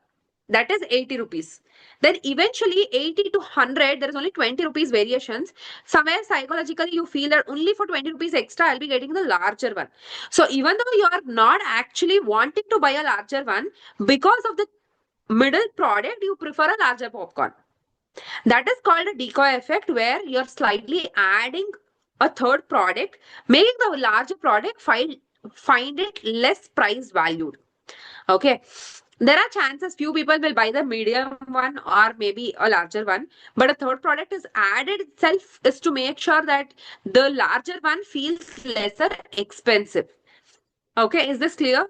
S5: That is 80 rupees. Then eventually 80 to 100, there is only 20 rupees variations. Somewhere psychologically you feel that only for 20 rupees extra, I'll be getting the larger one. So even though you are not actually wanting to buy a larger one, because of the middle product, you prefer a larger popcorn. That is called a decoy effect where you're slightly adding a third product, making the larger product find it less price valued. Okay. There are chances few people will buy the medium one or maybe a larger one, but a third product is added itself is to make sure that the larger one feels lesser expensive. Okay, is this clear?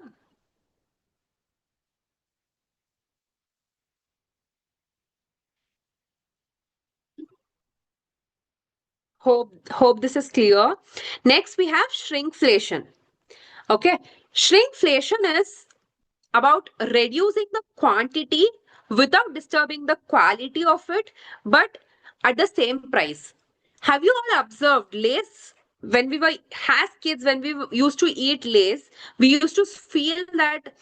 S5: Hope this is clear. Next, we have shrinkflation. Okay, shrinkflation is about reducing the quantity without disturbing the quality of it, but at the same price. Have you all observed Lays? When we were as kids, when we used to eat Lays, we used to feel that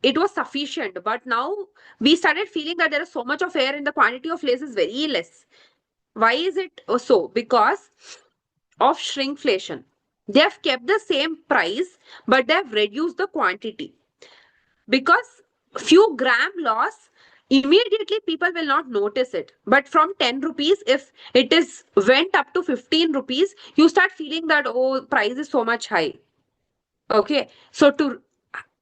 S5: it was sufficient, but now we started feeling that there is so much of air and the quantity of Lays is very less. Why is it so? Because of shrinkflation. They have kept the same price, but they have reduced the quantity. Because few gram loss, immediately people will not notice it. But from 10 rupees, if it is went up to 15 rupees, you start feeling that, oh, price is so much high. Okay. So to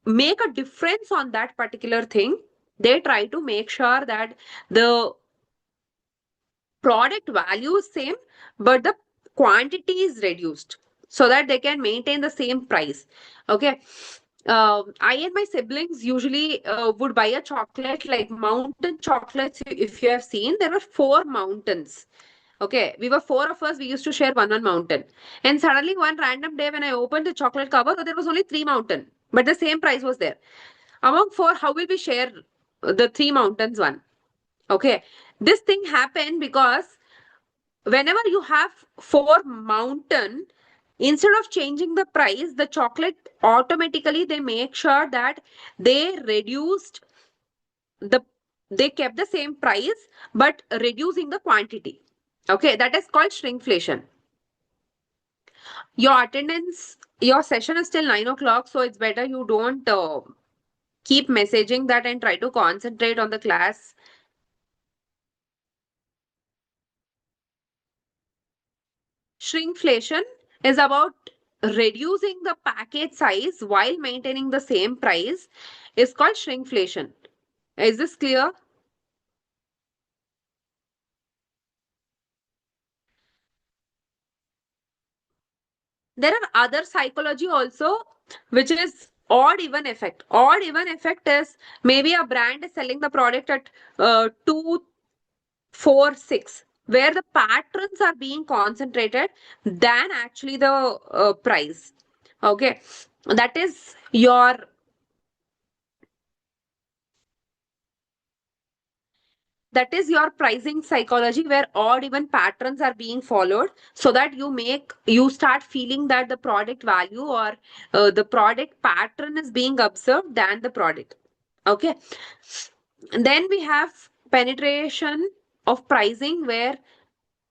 S5: make a difference on that particular thing, they try to make sure that the product value is same, but the quantity is reduced so that they can maintain the same price. Okay. I and my siblings usually would buy a chocolate like mountain chocolates. If you have seen, there were four mountains. Okay, we were four of us. We used to share one mountain. And suddenly, one random day, when I opened the chocolate cover, there was only three mountain, but the same price was there. Among four, how will we share the three mountains one? Okay, this thing happened because whenever you have four mountain, instead of changing the price, the chocolate automatically they make sure that they reduced the they kept the same price but reducing the quantity. Okay, that is called shrinkflation. Your attendance, your session is till 9 o'clock, so it's better you don't keep messaging that and try to concentrate on the class. Shrinkflation is about reducing the package size while maintaining the same price, is called shrinkflation. Is this clear? There are other psychology also, which is odd even effect. Odd even effect is maybe a brand is selling the product at 246, where the patterns are being concentrated than actually the price. Okay, that is your pricing psychology, where odd even patterns are being followed so that you start feeling that the product value or the product pattern is being observed than the product. Okay. And then we have penetration of pricing, where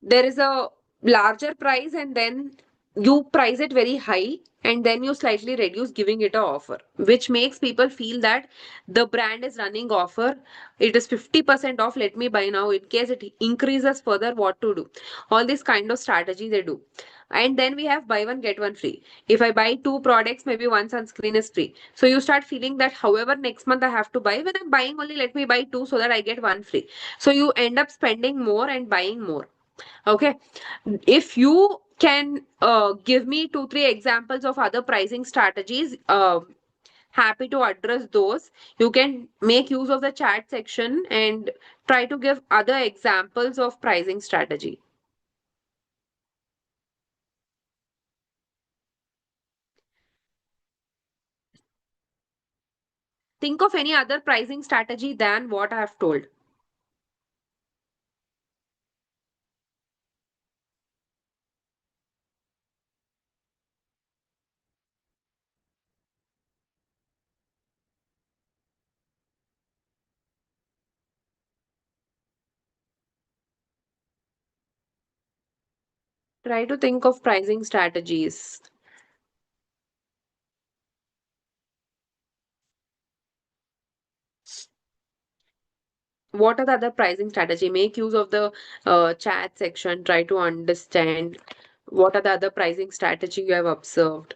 S5: there is a larger price and then you price it very high and then you slightly reduce giving it a offer, which makes people feel that the brand is running offer, it is 50% off, let me buy now, in case it increases further, what to do. All this kind of strategy they do. And then we have buy one get one free. If I buy two products, maybe one sunscreen is free, so you start feeling that however next month I have to buy, when I'm buying only, let me buy two so that I get one free. So you end up spending more and buying more. Okay. If you can give me 2 3 examples of other pricing strategies, happy to address those. You can make use of the chat section and try to give other examples of pricing strategy. Think of any other pricing strategy than what I have told. Try to think of pricing strategies. What are the other pricing strategy? Make use of the chat section. Try to understand What are the other pricing strategy you have observed?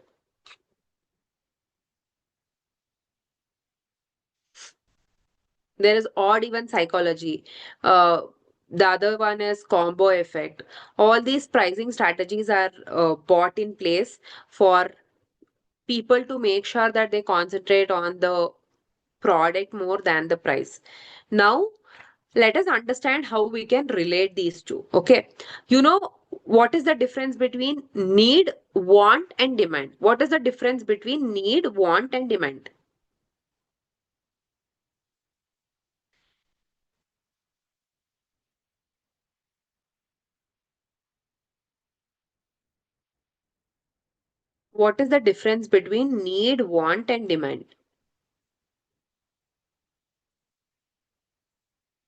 S5: There is odd even psychology. The other one is combo effect. All these pricing strategies are bought in place for people to make sure that they concentrate on the product more than the price. Now, let us understand how we can relate these two. Okay. You know, what is the difference between need, want, and demand? What is the difference between need, want, and demand? What is the difference between need, want, and demand?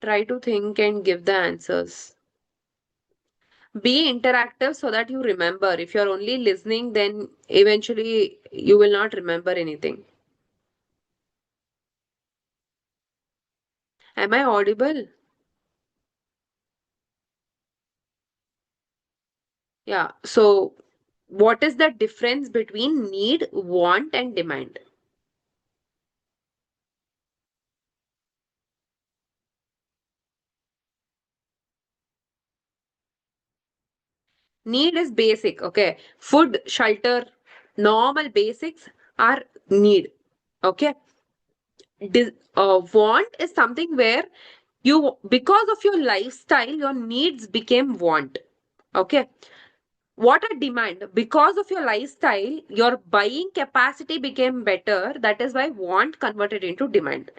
S5: Try to think and give the answers. Be interactive so that you remember. If you're only listening, then eventually you will not remember anything. Am I audible? Yeah. So, what is the difference between need, want, and demand? Need is basic, okay? Food, shelter, normal basics are need, okay? Want is something where you, because of your lifestyle, your needs became want, okay? What are demand? Because of your lifestyle, your buying capacity became better. That is why want converted into demand.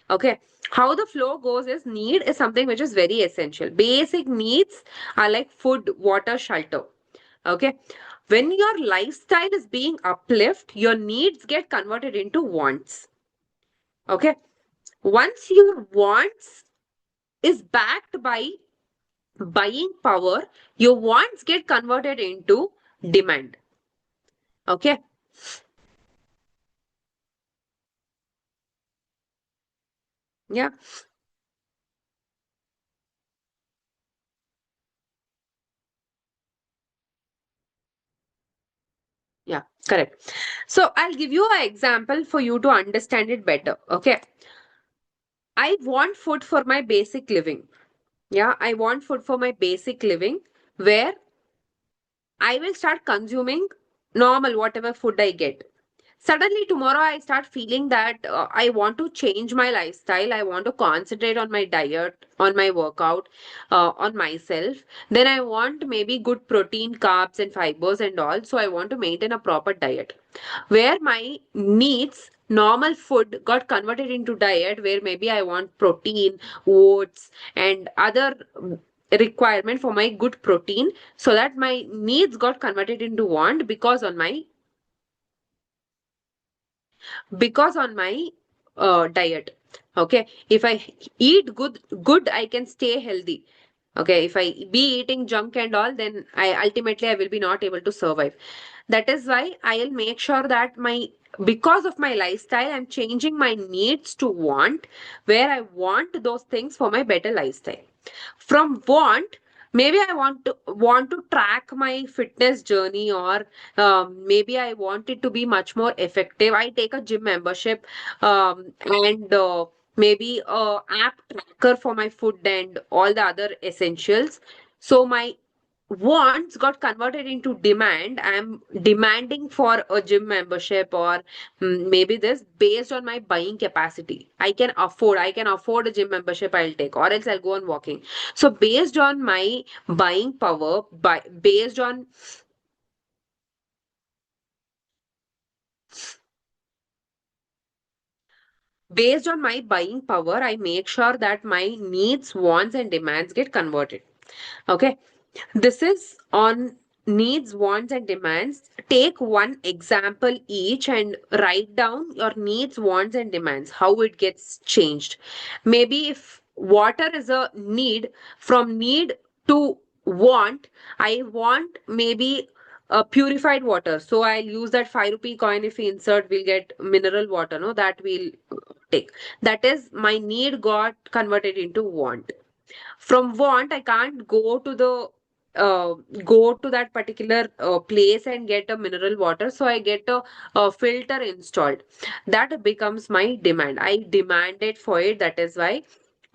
S5: Okay. How the flow goes is need is something which is very essential. Basic needs are like food, water, shelter. Okay. When your lifestyle is being uplift, your needs get converted into wants. Okay. Once your wants is backed by buying power, your wants get converted into demand. Okay. Yeah. Yeah. Correct. So I'll give you an example for you to understand it better. Okay. I want food for my basic living. Yeah. I want food for my basic living where I will start consuming normal, whatever food I get. Suddenly, tomorrow, I start feeling that I want to change my lifestyle. I want to concentrate on my diet, on my workout, on myself. Then I want maybe good protein, carbs, and fibers and all. So I want to maintain a proper diet where my needs, normal food, got converted into diet where maybe I want protein, oats, and other requirement for my good protein, so that my needs got converted into want because on my diet. Okay, if I eat good, I can stay healthy. Okay, if I be eating junk and all, then I will be not able to survive. That is why I'll make sure that my, because of my lifestyle, I'm changing my needs to want, where I want those things for my better lifestyle. From want, maybe I want to track my fitness journey, or maybe I want it to be much more effective. I take a gym membership, and maybe a app tracker for my food and all the other essentials. So my wants got converted into demand. I'm demanding for a gym membership, or maybe this, based on my buying capacity. I can afford a gym membership, I'll take, or else I'll go on walking. So based on my buying power, based on my buying power, I make sure that my needs, wants, and demands get converted. Okay. This is on needs, wants, and demands. Take one example each and write down your needs, wants, and demands, how it gets changed. Maybe if water is a need, from need to want, I want maybe purified water. So I'll use that 5 rupee coin. If we insert, we'll get mineral water. No, that we'll take. That is, my need got converted into want. From want, I can't go to the go to that particular place and get a mineral water, so I get a filter installed. That becomes my demand. I demanded for it, that is why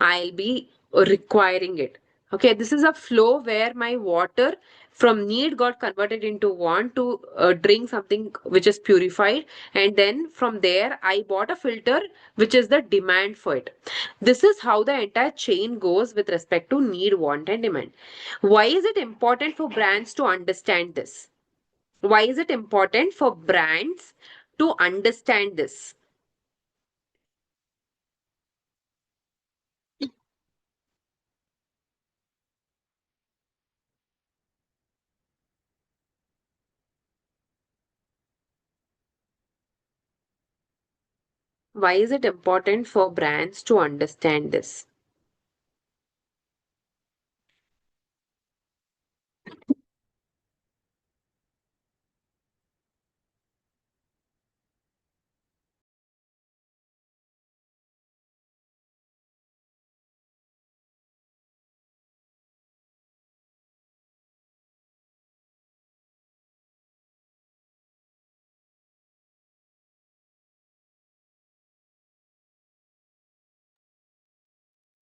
S5: I'll be requiring it. Okay, this is a flow where my water from need got converted into want to drink something which is purified, and then from there I bought a filter which is the demand for it. This is how the entire chain goes with respect to need, want, and demand. Why is it important for brands to understand this? Why is it important for brands to understand this? Why is it important for brands to understand this?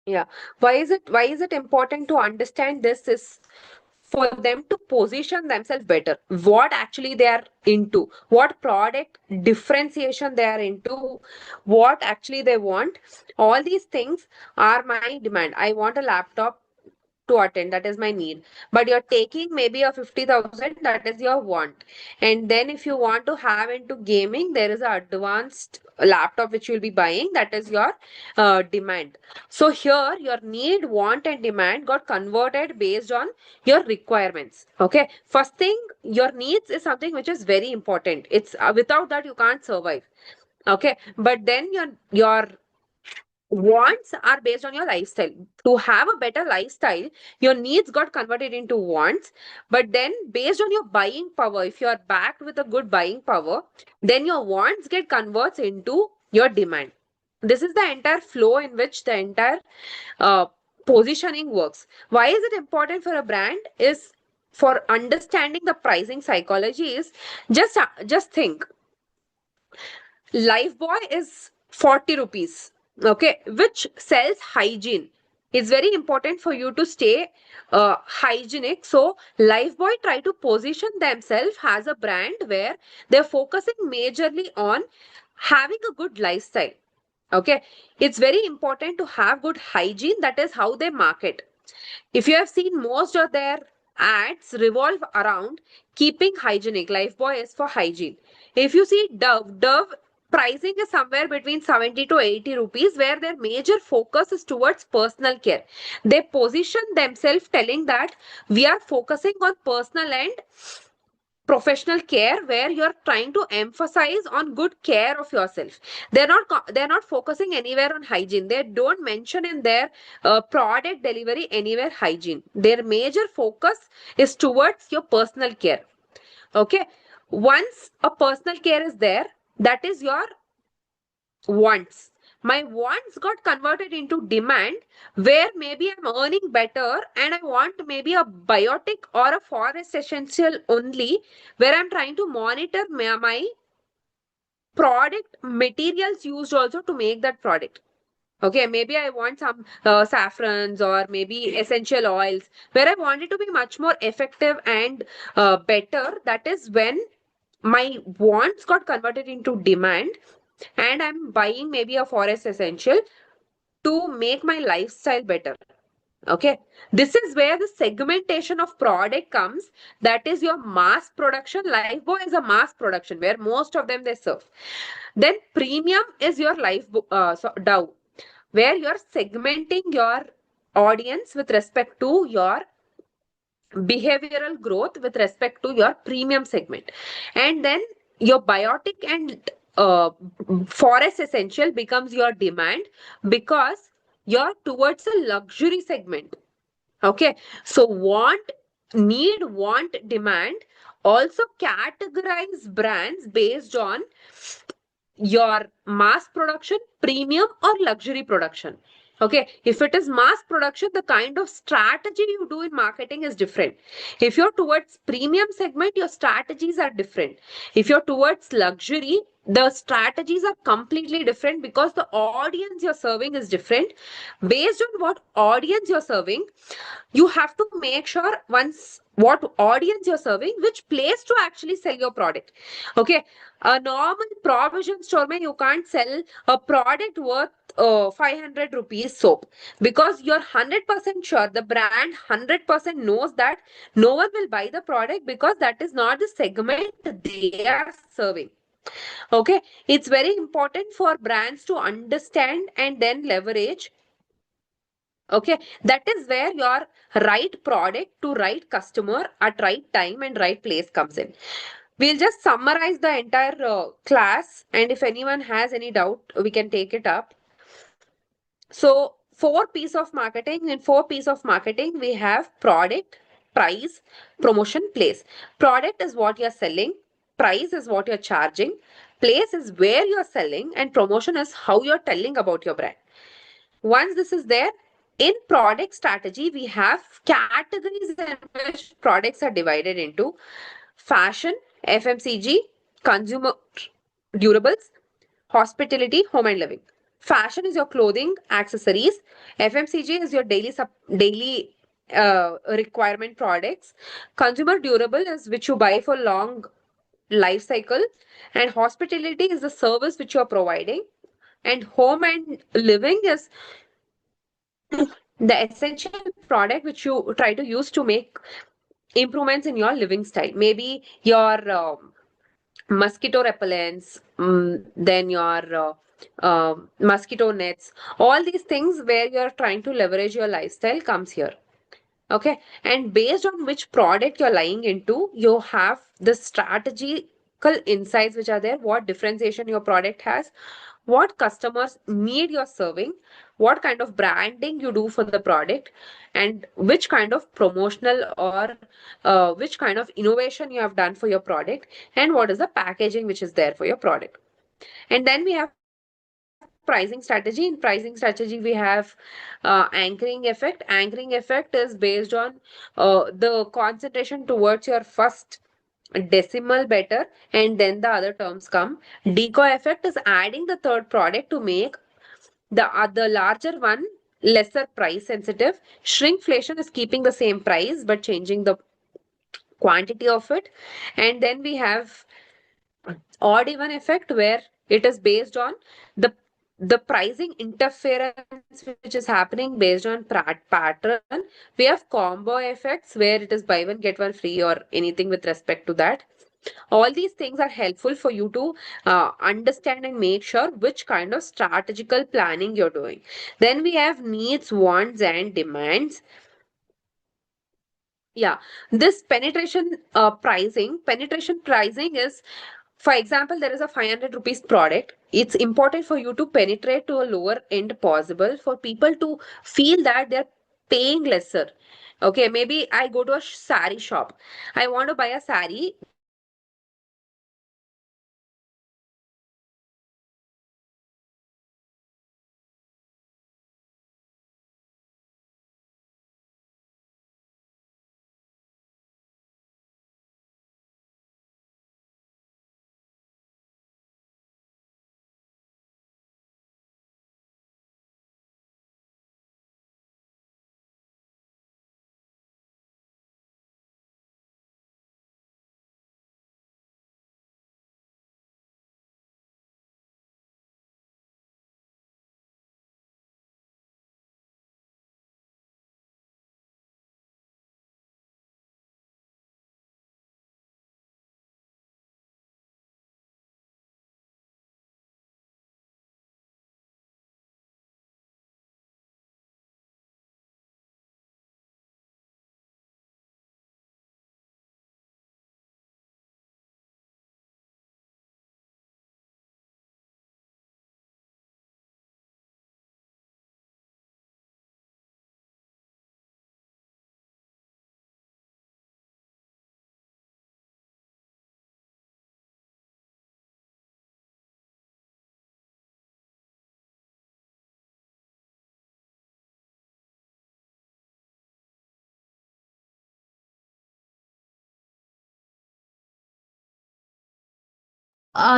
S5: Yeah. Why is it important to understand this is for them to position themselves better. What actually they are into, what product differentiation they are into, what actually they want. All these things are my demand. I want a laptop to attend, that is my need, but you're taking maybe a 50,000, that is your want. And then if you want to have into gaming, there is a advanced laptop which you'll be buying, that is your demand. So here your need, want, and demand got converted based on your requirements. Okay, first thing, your needs is something which is very important. It's without that you can't survive. Okay, but then your wants are based on your lifestyle. To have a better lifestyle, your needs got converted into wants, but then based on your buying power, if you are backed with a good buying power, then your wants get converts into your demand. This is the entire flow in which the entire uh, positioning works. Why is it important for a brand? Is for understanding the pricing psychology. Is just think, Lifebuoy is 40 rupees, okay, which sells hygiene. It's very important for you to stay hygienic. So, Lifebuoy try to position themselves as a brand where they're focusing majorly on having a good lifestyle. Okay, it's very important to have good hygiene. That is how they market. If you have seen, most of their ads revolve around keeping hygienic. Lifebuoy is for hygiene. If you see Dove pricing is somewhere between 70 to 80 rupees, where their major focus is towards personal care. They position themselves telling that we are focusing on personal and professional care, where you're trying to emphasize on good care of yourself. They're not focusing anywhere on hygiene. They don't mention in their product delivery anywhere hygiene. Their major focus is towards your personal care. Okay, once a personal care is there, that is your wants. My wants got converted into demand, where maybe I'm earning better and I want maybe a biotic or a forest essential only, where I'm trying to monitor my product materials used also to make that product. Okay, maybe I want some saffrons or maybe essential oils, where I want it to be much more effective and better. That is when my wants got converted into demand, and I'm buying maybe a forest essential to make my lifestyle better. Okay, this is where the segmentation of product comes. That is your mass production. Lifebuoy is a mass production where most of them they serve. Then premium is your Dove, where you're segmenting your audience with respect to your behavioral growth with respect to your premium segment. And then your biotic and forest essential becomes your demand, because you're towards a luxury segment. Okay, so want, need, want, demand also categorize brands based on your mass production, premium, or luxury production. Okay, if it is mass production, the kind of strategy you do in marketing is different. If you're towards premium segment, your strategies are different. If you're towards luxury, the strategies are completely different because the audience you're serving is different. Based on what audience you're serving, you have to make sure once what audience you're serving, which place to actually sell your product. Okay, a normal provision store mein you can't sell a product worth 500 rupees soap because you're 100% sure the brand 100% knows that no one will buy the product because that is not the segment they are serving. Okay, it's very important for brands to understand and then leverage. Okay, that is where your right product to right customer at right time and right place comes in. We'll just summarize the entire class, and if anyone has any doubt, we can take it up. So, four piece of marketing. In four piece of marketing, we have product, price, promotion, place. Product is what you're selling. Price is what you're charging. Place is where you're selling, and promotion is how you're telling about your brand. Once this is there, in product strategy, we have categories in which products are divided into fashion, FMCG, consumer durables, hospitality, home and living. Fashion is your clothing, accessories. FMCG is your daily requirement products. Consumer durable is which you buy for long life cycle, and hospitality is the service which you are providing, and home and living is the essential product which you try to use to make improvements in your living style. Maybe your mosquito repellents, then your mosquito nets, all these things where you're trying to leverage your lifestyle comes here. Okay, and based on which product you're lying into, you have the strategical insights which are there, what differentiation your product has, what customers need you're serving, what kind of branding you do for the product, and which kind of promotional or which kind of innovation you have done for your product, and what is the packaging which is there for your product. And then we have pricing strategy. In pricing strategy, we have anchoring effect. Anchoring effect is based on the concentration towards your first decimal better, and then the other terms come. Decoy effect is adding the third product to make the larger one lesser price sensitive. Shrinkflation is keeping the same price but changing the quantity of it. And then we have odd even effect where it is based on the the pricing interference which is happening based on pattern. We have combo effects where it is buy one get one free or anything with respect to that. All these things are helpful for you to understand and make sure which kind of strategical planning you're doing. Then we have needs, wants, and demands. Yeah, this penetration pricing is, for example, there is a 500 rupees product. It's important for you to penetrate to a lower end possible for people to feel that they're paying lesser. Okay, maybe I go to a sari shop. I want to buy a sari. Then I go to a shop where it is mentioned that it is 500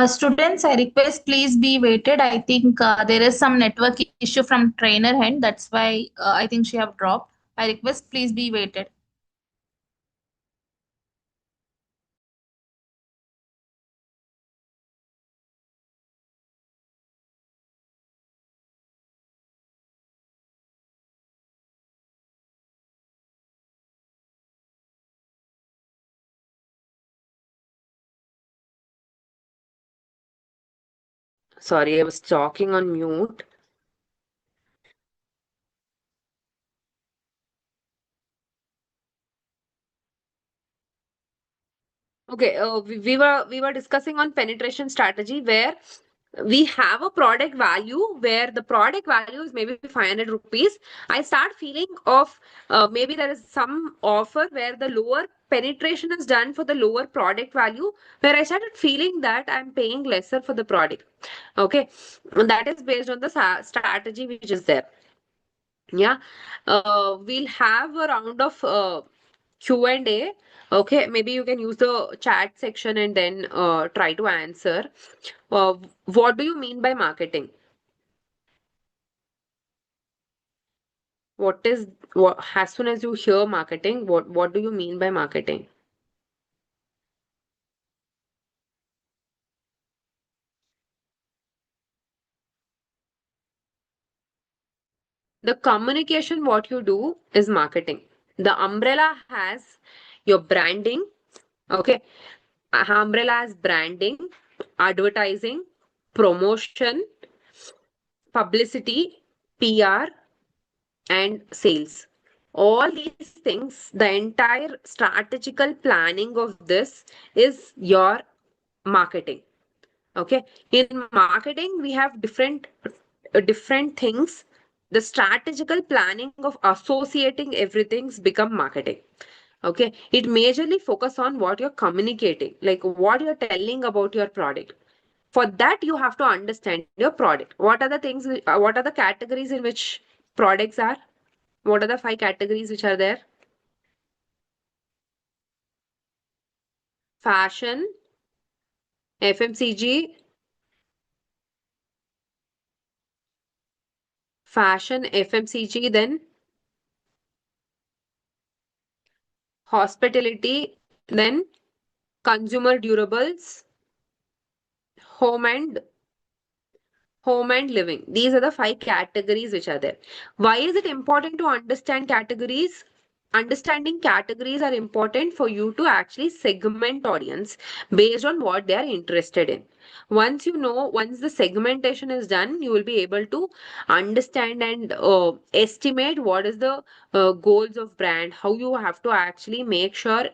S2: Students, I request please be waited. I think there is some network issue from trainer end. That's why I think she have dropped. I request please be waited.
S5: Sorry, I was talking on mute. Okay, we were discussing on penetration strategy where we have a product value where the product value is maybe 500 rupees. I start feeling of maybe there is some offer where the lower penetration is done for the lower product value, where I started feeling that I'm paying lesser for the product. Okay, and that is based on the strategy which is there. Yeah, we'll have a round of Q&A. Okay, maybe you can use the chat section and then try to answer. What do you mean by marketing? What is what as soon as you hear marketing, what do you mean by marketing? The communication what you do is marketing. The umbrella has your branding. Okay, umbrella has branding, advertising, promotion, publicity, PR, and sales. All these things, the entire strategical planning of this is your marketing. Okay, in marketing we have different things. The strategical planning of associating everything's become marketing. Okay, it majorly focus on what you're communicating, like what you're telling about your product. For that you have to understand your product. What are the things, what are the categories in which products are? What are the 5 categories which are there? Fashion, FMCG, FMCG, then hospitality, then consumer durables, home and home and living. These are the 5 categories which are there. Why is it important to understand categories? Understanding categories are important for you to actually segment audience based on what they are interested in. Once the segmentation is done, you will be able to understand and estimate what is the goals of brand, how you have to actually make sure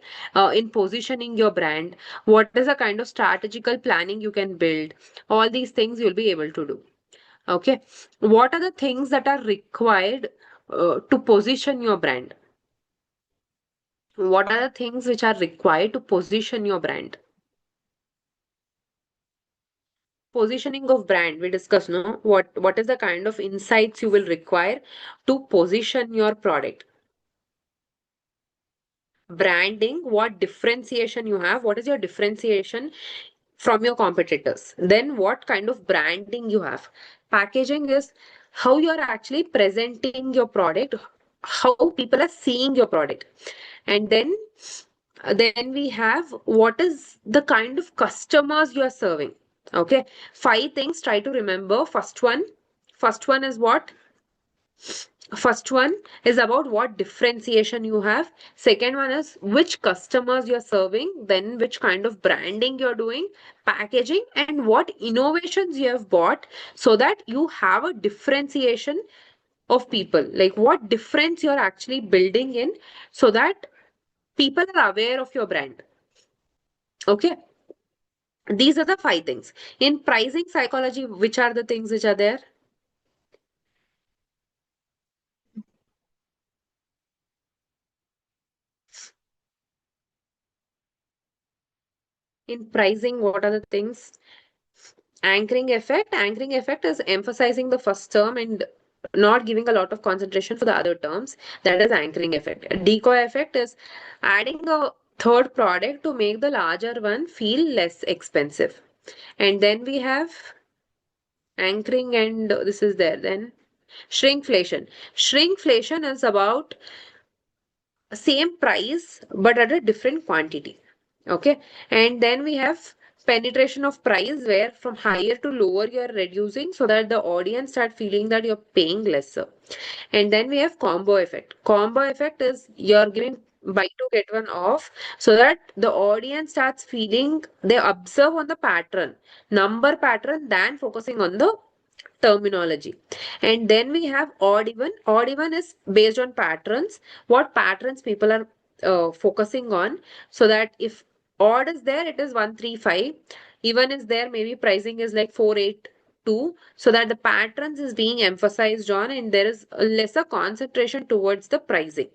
S5: in positioning your brand, what is the kind of strategical planning you can build. All these things you'll be able to do. Okay, what are the things that are required to position your brand? What are the things which are required to position your brand? Positioning of brand, we discussed, no? What is the kind of insights you will require to position your product? Branding, what differentiation you have, what is your differentiation from your competitors? Then what kind of branding you have? Packaging is how you are actually presenting your product, how people are seeing your product. And then we have what is the kind of customers you are serving. Okay, 5 things, try to remember. First one is what? First one is about what differentiation you have. Second one is which customers you're serving, then which kind of branding you're doing, packaging, and what innovations you have bought so that you have a differentiation of people. Like what difference you're actually building in so that people are aware of your brand. Okay. These are the 5 things. In pricing psychology, which are the things which are there? In pricing, what are the things? Anchoring effect is emphasizing the first term and not giving a lot of concentration for the other terms. That is anchoring effect. Decoy effect is adding a third product to make the larger one feel less expensive. And then we have anchoring, and this is there. Then shrinkflation. Shrinkflation is about same price but at a different quantity. Okay. And then we have penetration of price, where from higher to lower you're reducing so that the audience start feeling that you're paying lesser. And then we have combo effect. Combo effect is you're giving buy two get one off so that the audience starts feeling, they observe on the pattern, number pattern, than focusing on the terminology. And then we have odd even. Odd even is based on patterns, what patterns people are focusing on, so that if odd is there, it is 135. Even is there, maybe pricing is like 482, so that the patterns is being emphasized on and there is a lesser concentration towards the pricing.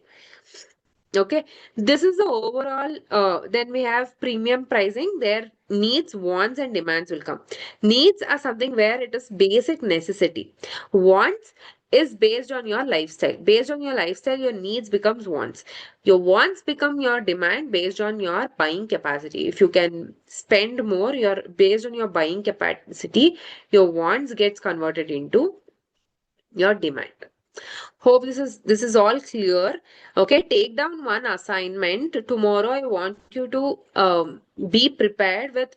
S5: Okay, this is the overall. Then we have premium pricing. Their needs, wants, and demands will come. Needs are something where it is basic necessity. Wants is based on your lifestyle. Based on your lifestyle, your needs becomes wants. Your wants become your demand based on your buying capacity. If you can spend more, your based on your buying capacity, your wants gets converted into your demand. Hope this is all clear. Okay, take down one assignment. Tomorrow I want you to be prepared with,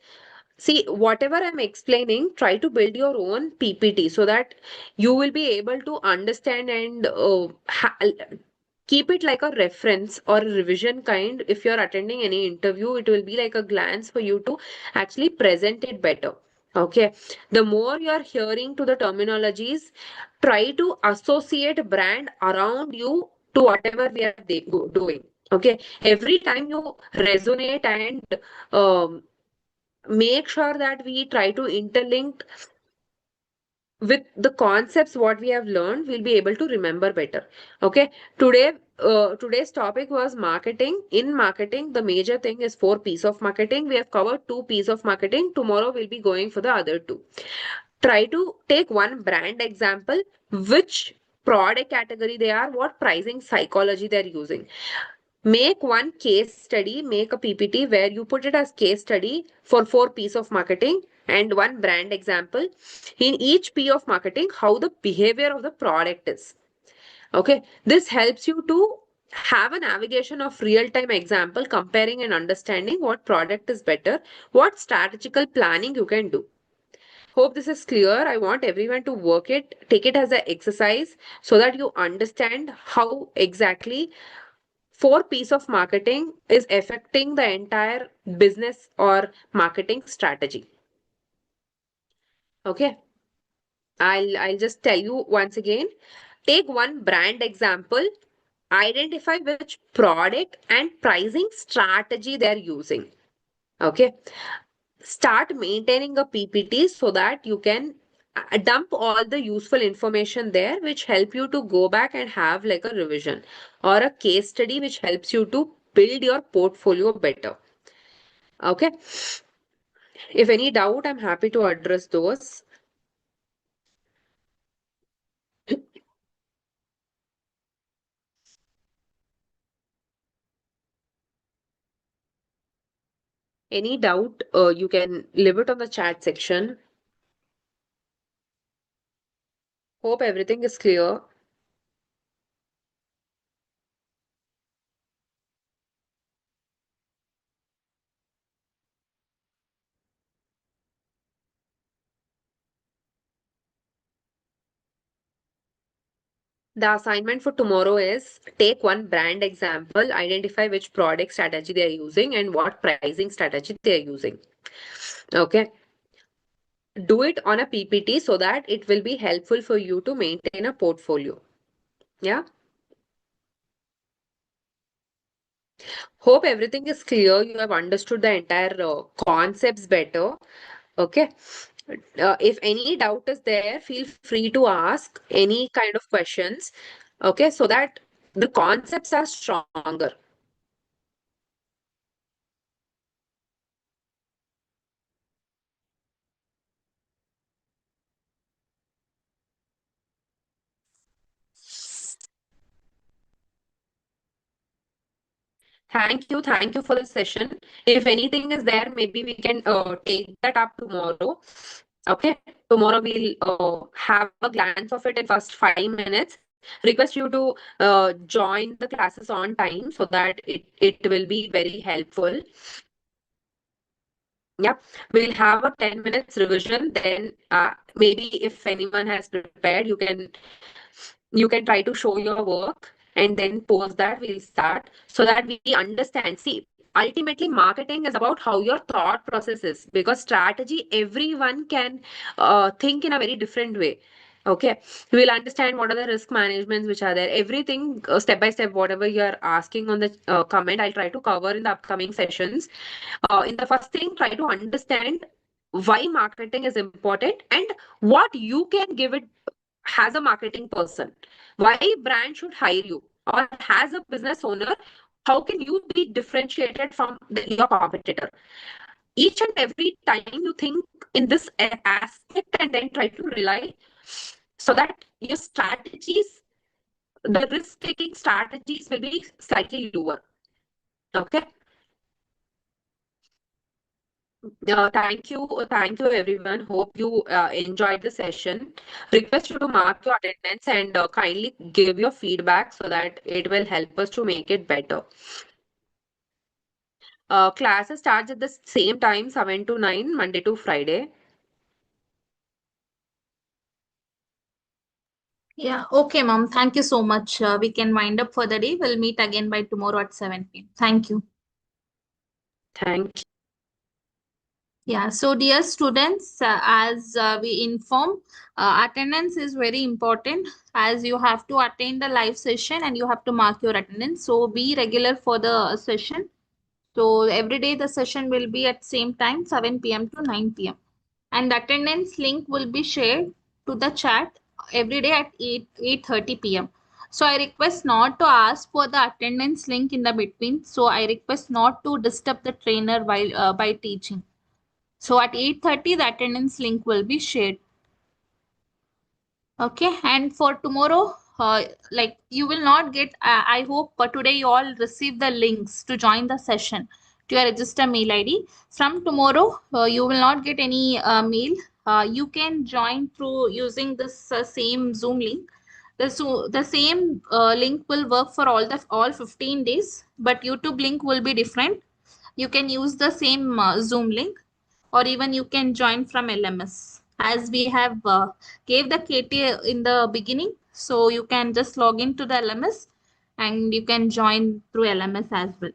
S5: see, whatever I'm explaining, try to build your own PPT so that you will be able to understand and keep it like a reference or a revision kind. If you're attending any interview, it will be like a glance for you to actually present it better. Okay, the more you're hearing to the terminologies, try to associate brand around you to whatever we are doing. Okay, every time you resonate and um, make sure that we try to interlink with the concepts what we have learned, we'll be able to remember better. Okay, today's topic was marketing. In marketing, the major thing is 4 P's of marketing. We have covered 2 P's of marketing. Tomorrow we'll be going for the other 2. Try to take one brand example, which product category they are, what pricing psychology they're using. Make one case study, make a PPT where you put it as case study for 4 P's of marketing and one brand example. In each P of marketing, how the behavior of the product is. Okay, this helps you to have a navigation of real-time example, comparing and understanding what product is better, what strategical planning you can do. Hope this is clear. I want everyone to work it, take it as an exercise so that you understand how exactly 4 P's of marketing is affecting the entire business or marketing strategy. Okay. I'll just tell you once again. Take one brand example, identify which product and pricing strategy they're using. Okay. Start maintaining a PPT so that you can dump all the useful information there, which help you to go back and have like a revision or a case study, which helps you to build your portfolio better. Okay. If any doubt, I'm happy to address those. Any doubt, you can leave it on the chat section. Hope everything is clear. The assignment for tomorrow is take one brand example, identify which product strategy they are using and what pricing strategy they are using. Okay. Do it on a PPT so that it will be helpful for you to maintain a portfolio. Yeah. Hope everything is clear. You have understood the entire concepts better. Okay. If any doubt is there, feel free to ask any kind of questions. Okay. So that the concepts are stronger. Thank you. Thank you for the session. If anything is there, maybe we can take that up tomorrow. Okay. Tomorrow we'll have a glance of it in first 5 minutes. Request you to join the classes on time so that it will be very helpful. Yeah, we'll have a 10 minutes revision. Then maybe if anyone has prepared, you can try to show your work and then post that. We'll start so that we understand. See, ultimately marketing is about how your thought process is, because strategy everyone can think in a very different way. Okay, we'll understand what are the risk managements which are there, everything step by step. Whatever you're asking on the comment, I'll try to cover in the upcoming sessions. In the first thing, try to understand why marketing is important and what you can give it as a marketing person, why brand should hire you, or as a business owner, how can you be differentiated from your competitor. Each and every time you think in this aspect and then try to rely, so that your strategies, the risk taking strategies will be slightly lower. Okay. Thank you everyone. Hope you enjoyed the session. Request you to mark your attendance and kindly give your feedback so that it will help us to make it better. Classes starts at the same time, 7 to 9, Monday to Friday.
S2: Yeah, okay, mom. Thank you so much. We can wind up for the day. We'll meet again by tomorrow at 7 p.m. Thank you.
S5: Thank you.
S2: Yeah, so dear students, as we inform, attendance is very important, as you have to attend the live session and you have to mark your attendance. So be regular for the session. So every day the session will be at same time, 7 p.m. to 9 p.m. And the attendance link will be shared to the chat every day at 8:30 p.m. So I request not to ask for the attendance link in the between. So I request not to disturb the trainer while by teaching. So at 8:30 the attendance link will be shared. Okay, and for tomorrow, like you will not get, I hope, but today you all receive the links to join the session to your register mail ID. From tomorrow, you will not get any mail. You can join through using this same Zoom link. The same link will work for all 15 days, but YouTube link will be different. You can use the same Zoom link, or even you can join from LMS, as we have gave the KT in the beginning. So you can just log into the LMS and you can join through LMS as well.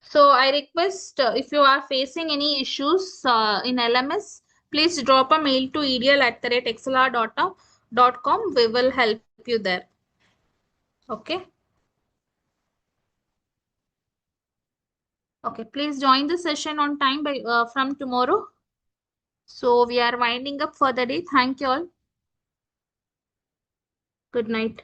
S2: So I request, if you are facing any issues in LMS, please drop a mail to edl@xlr.com. We will help you there. Okay. Okay, please join the session on time by from tomorrow. So we are winding up for the day. Thank you all. Good night.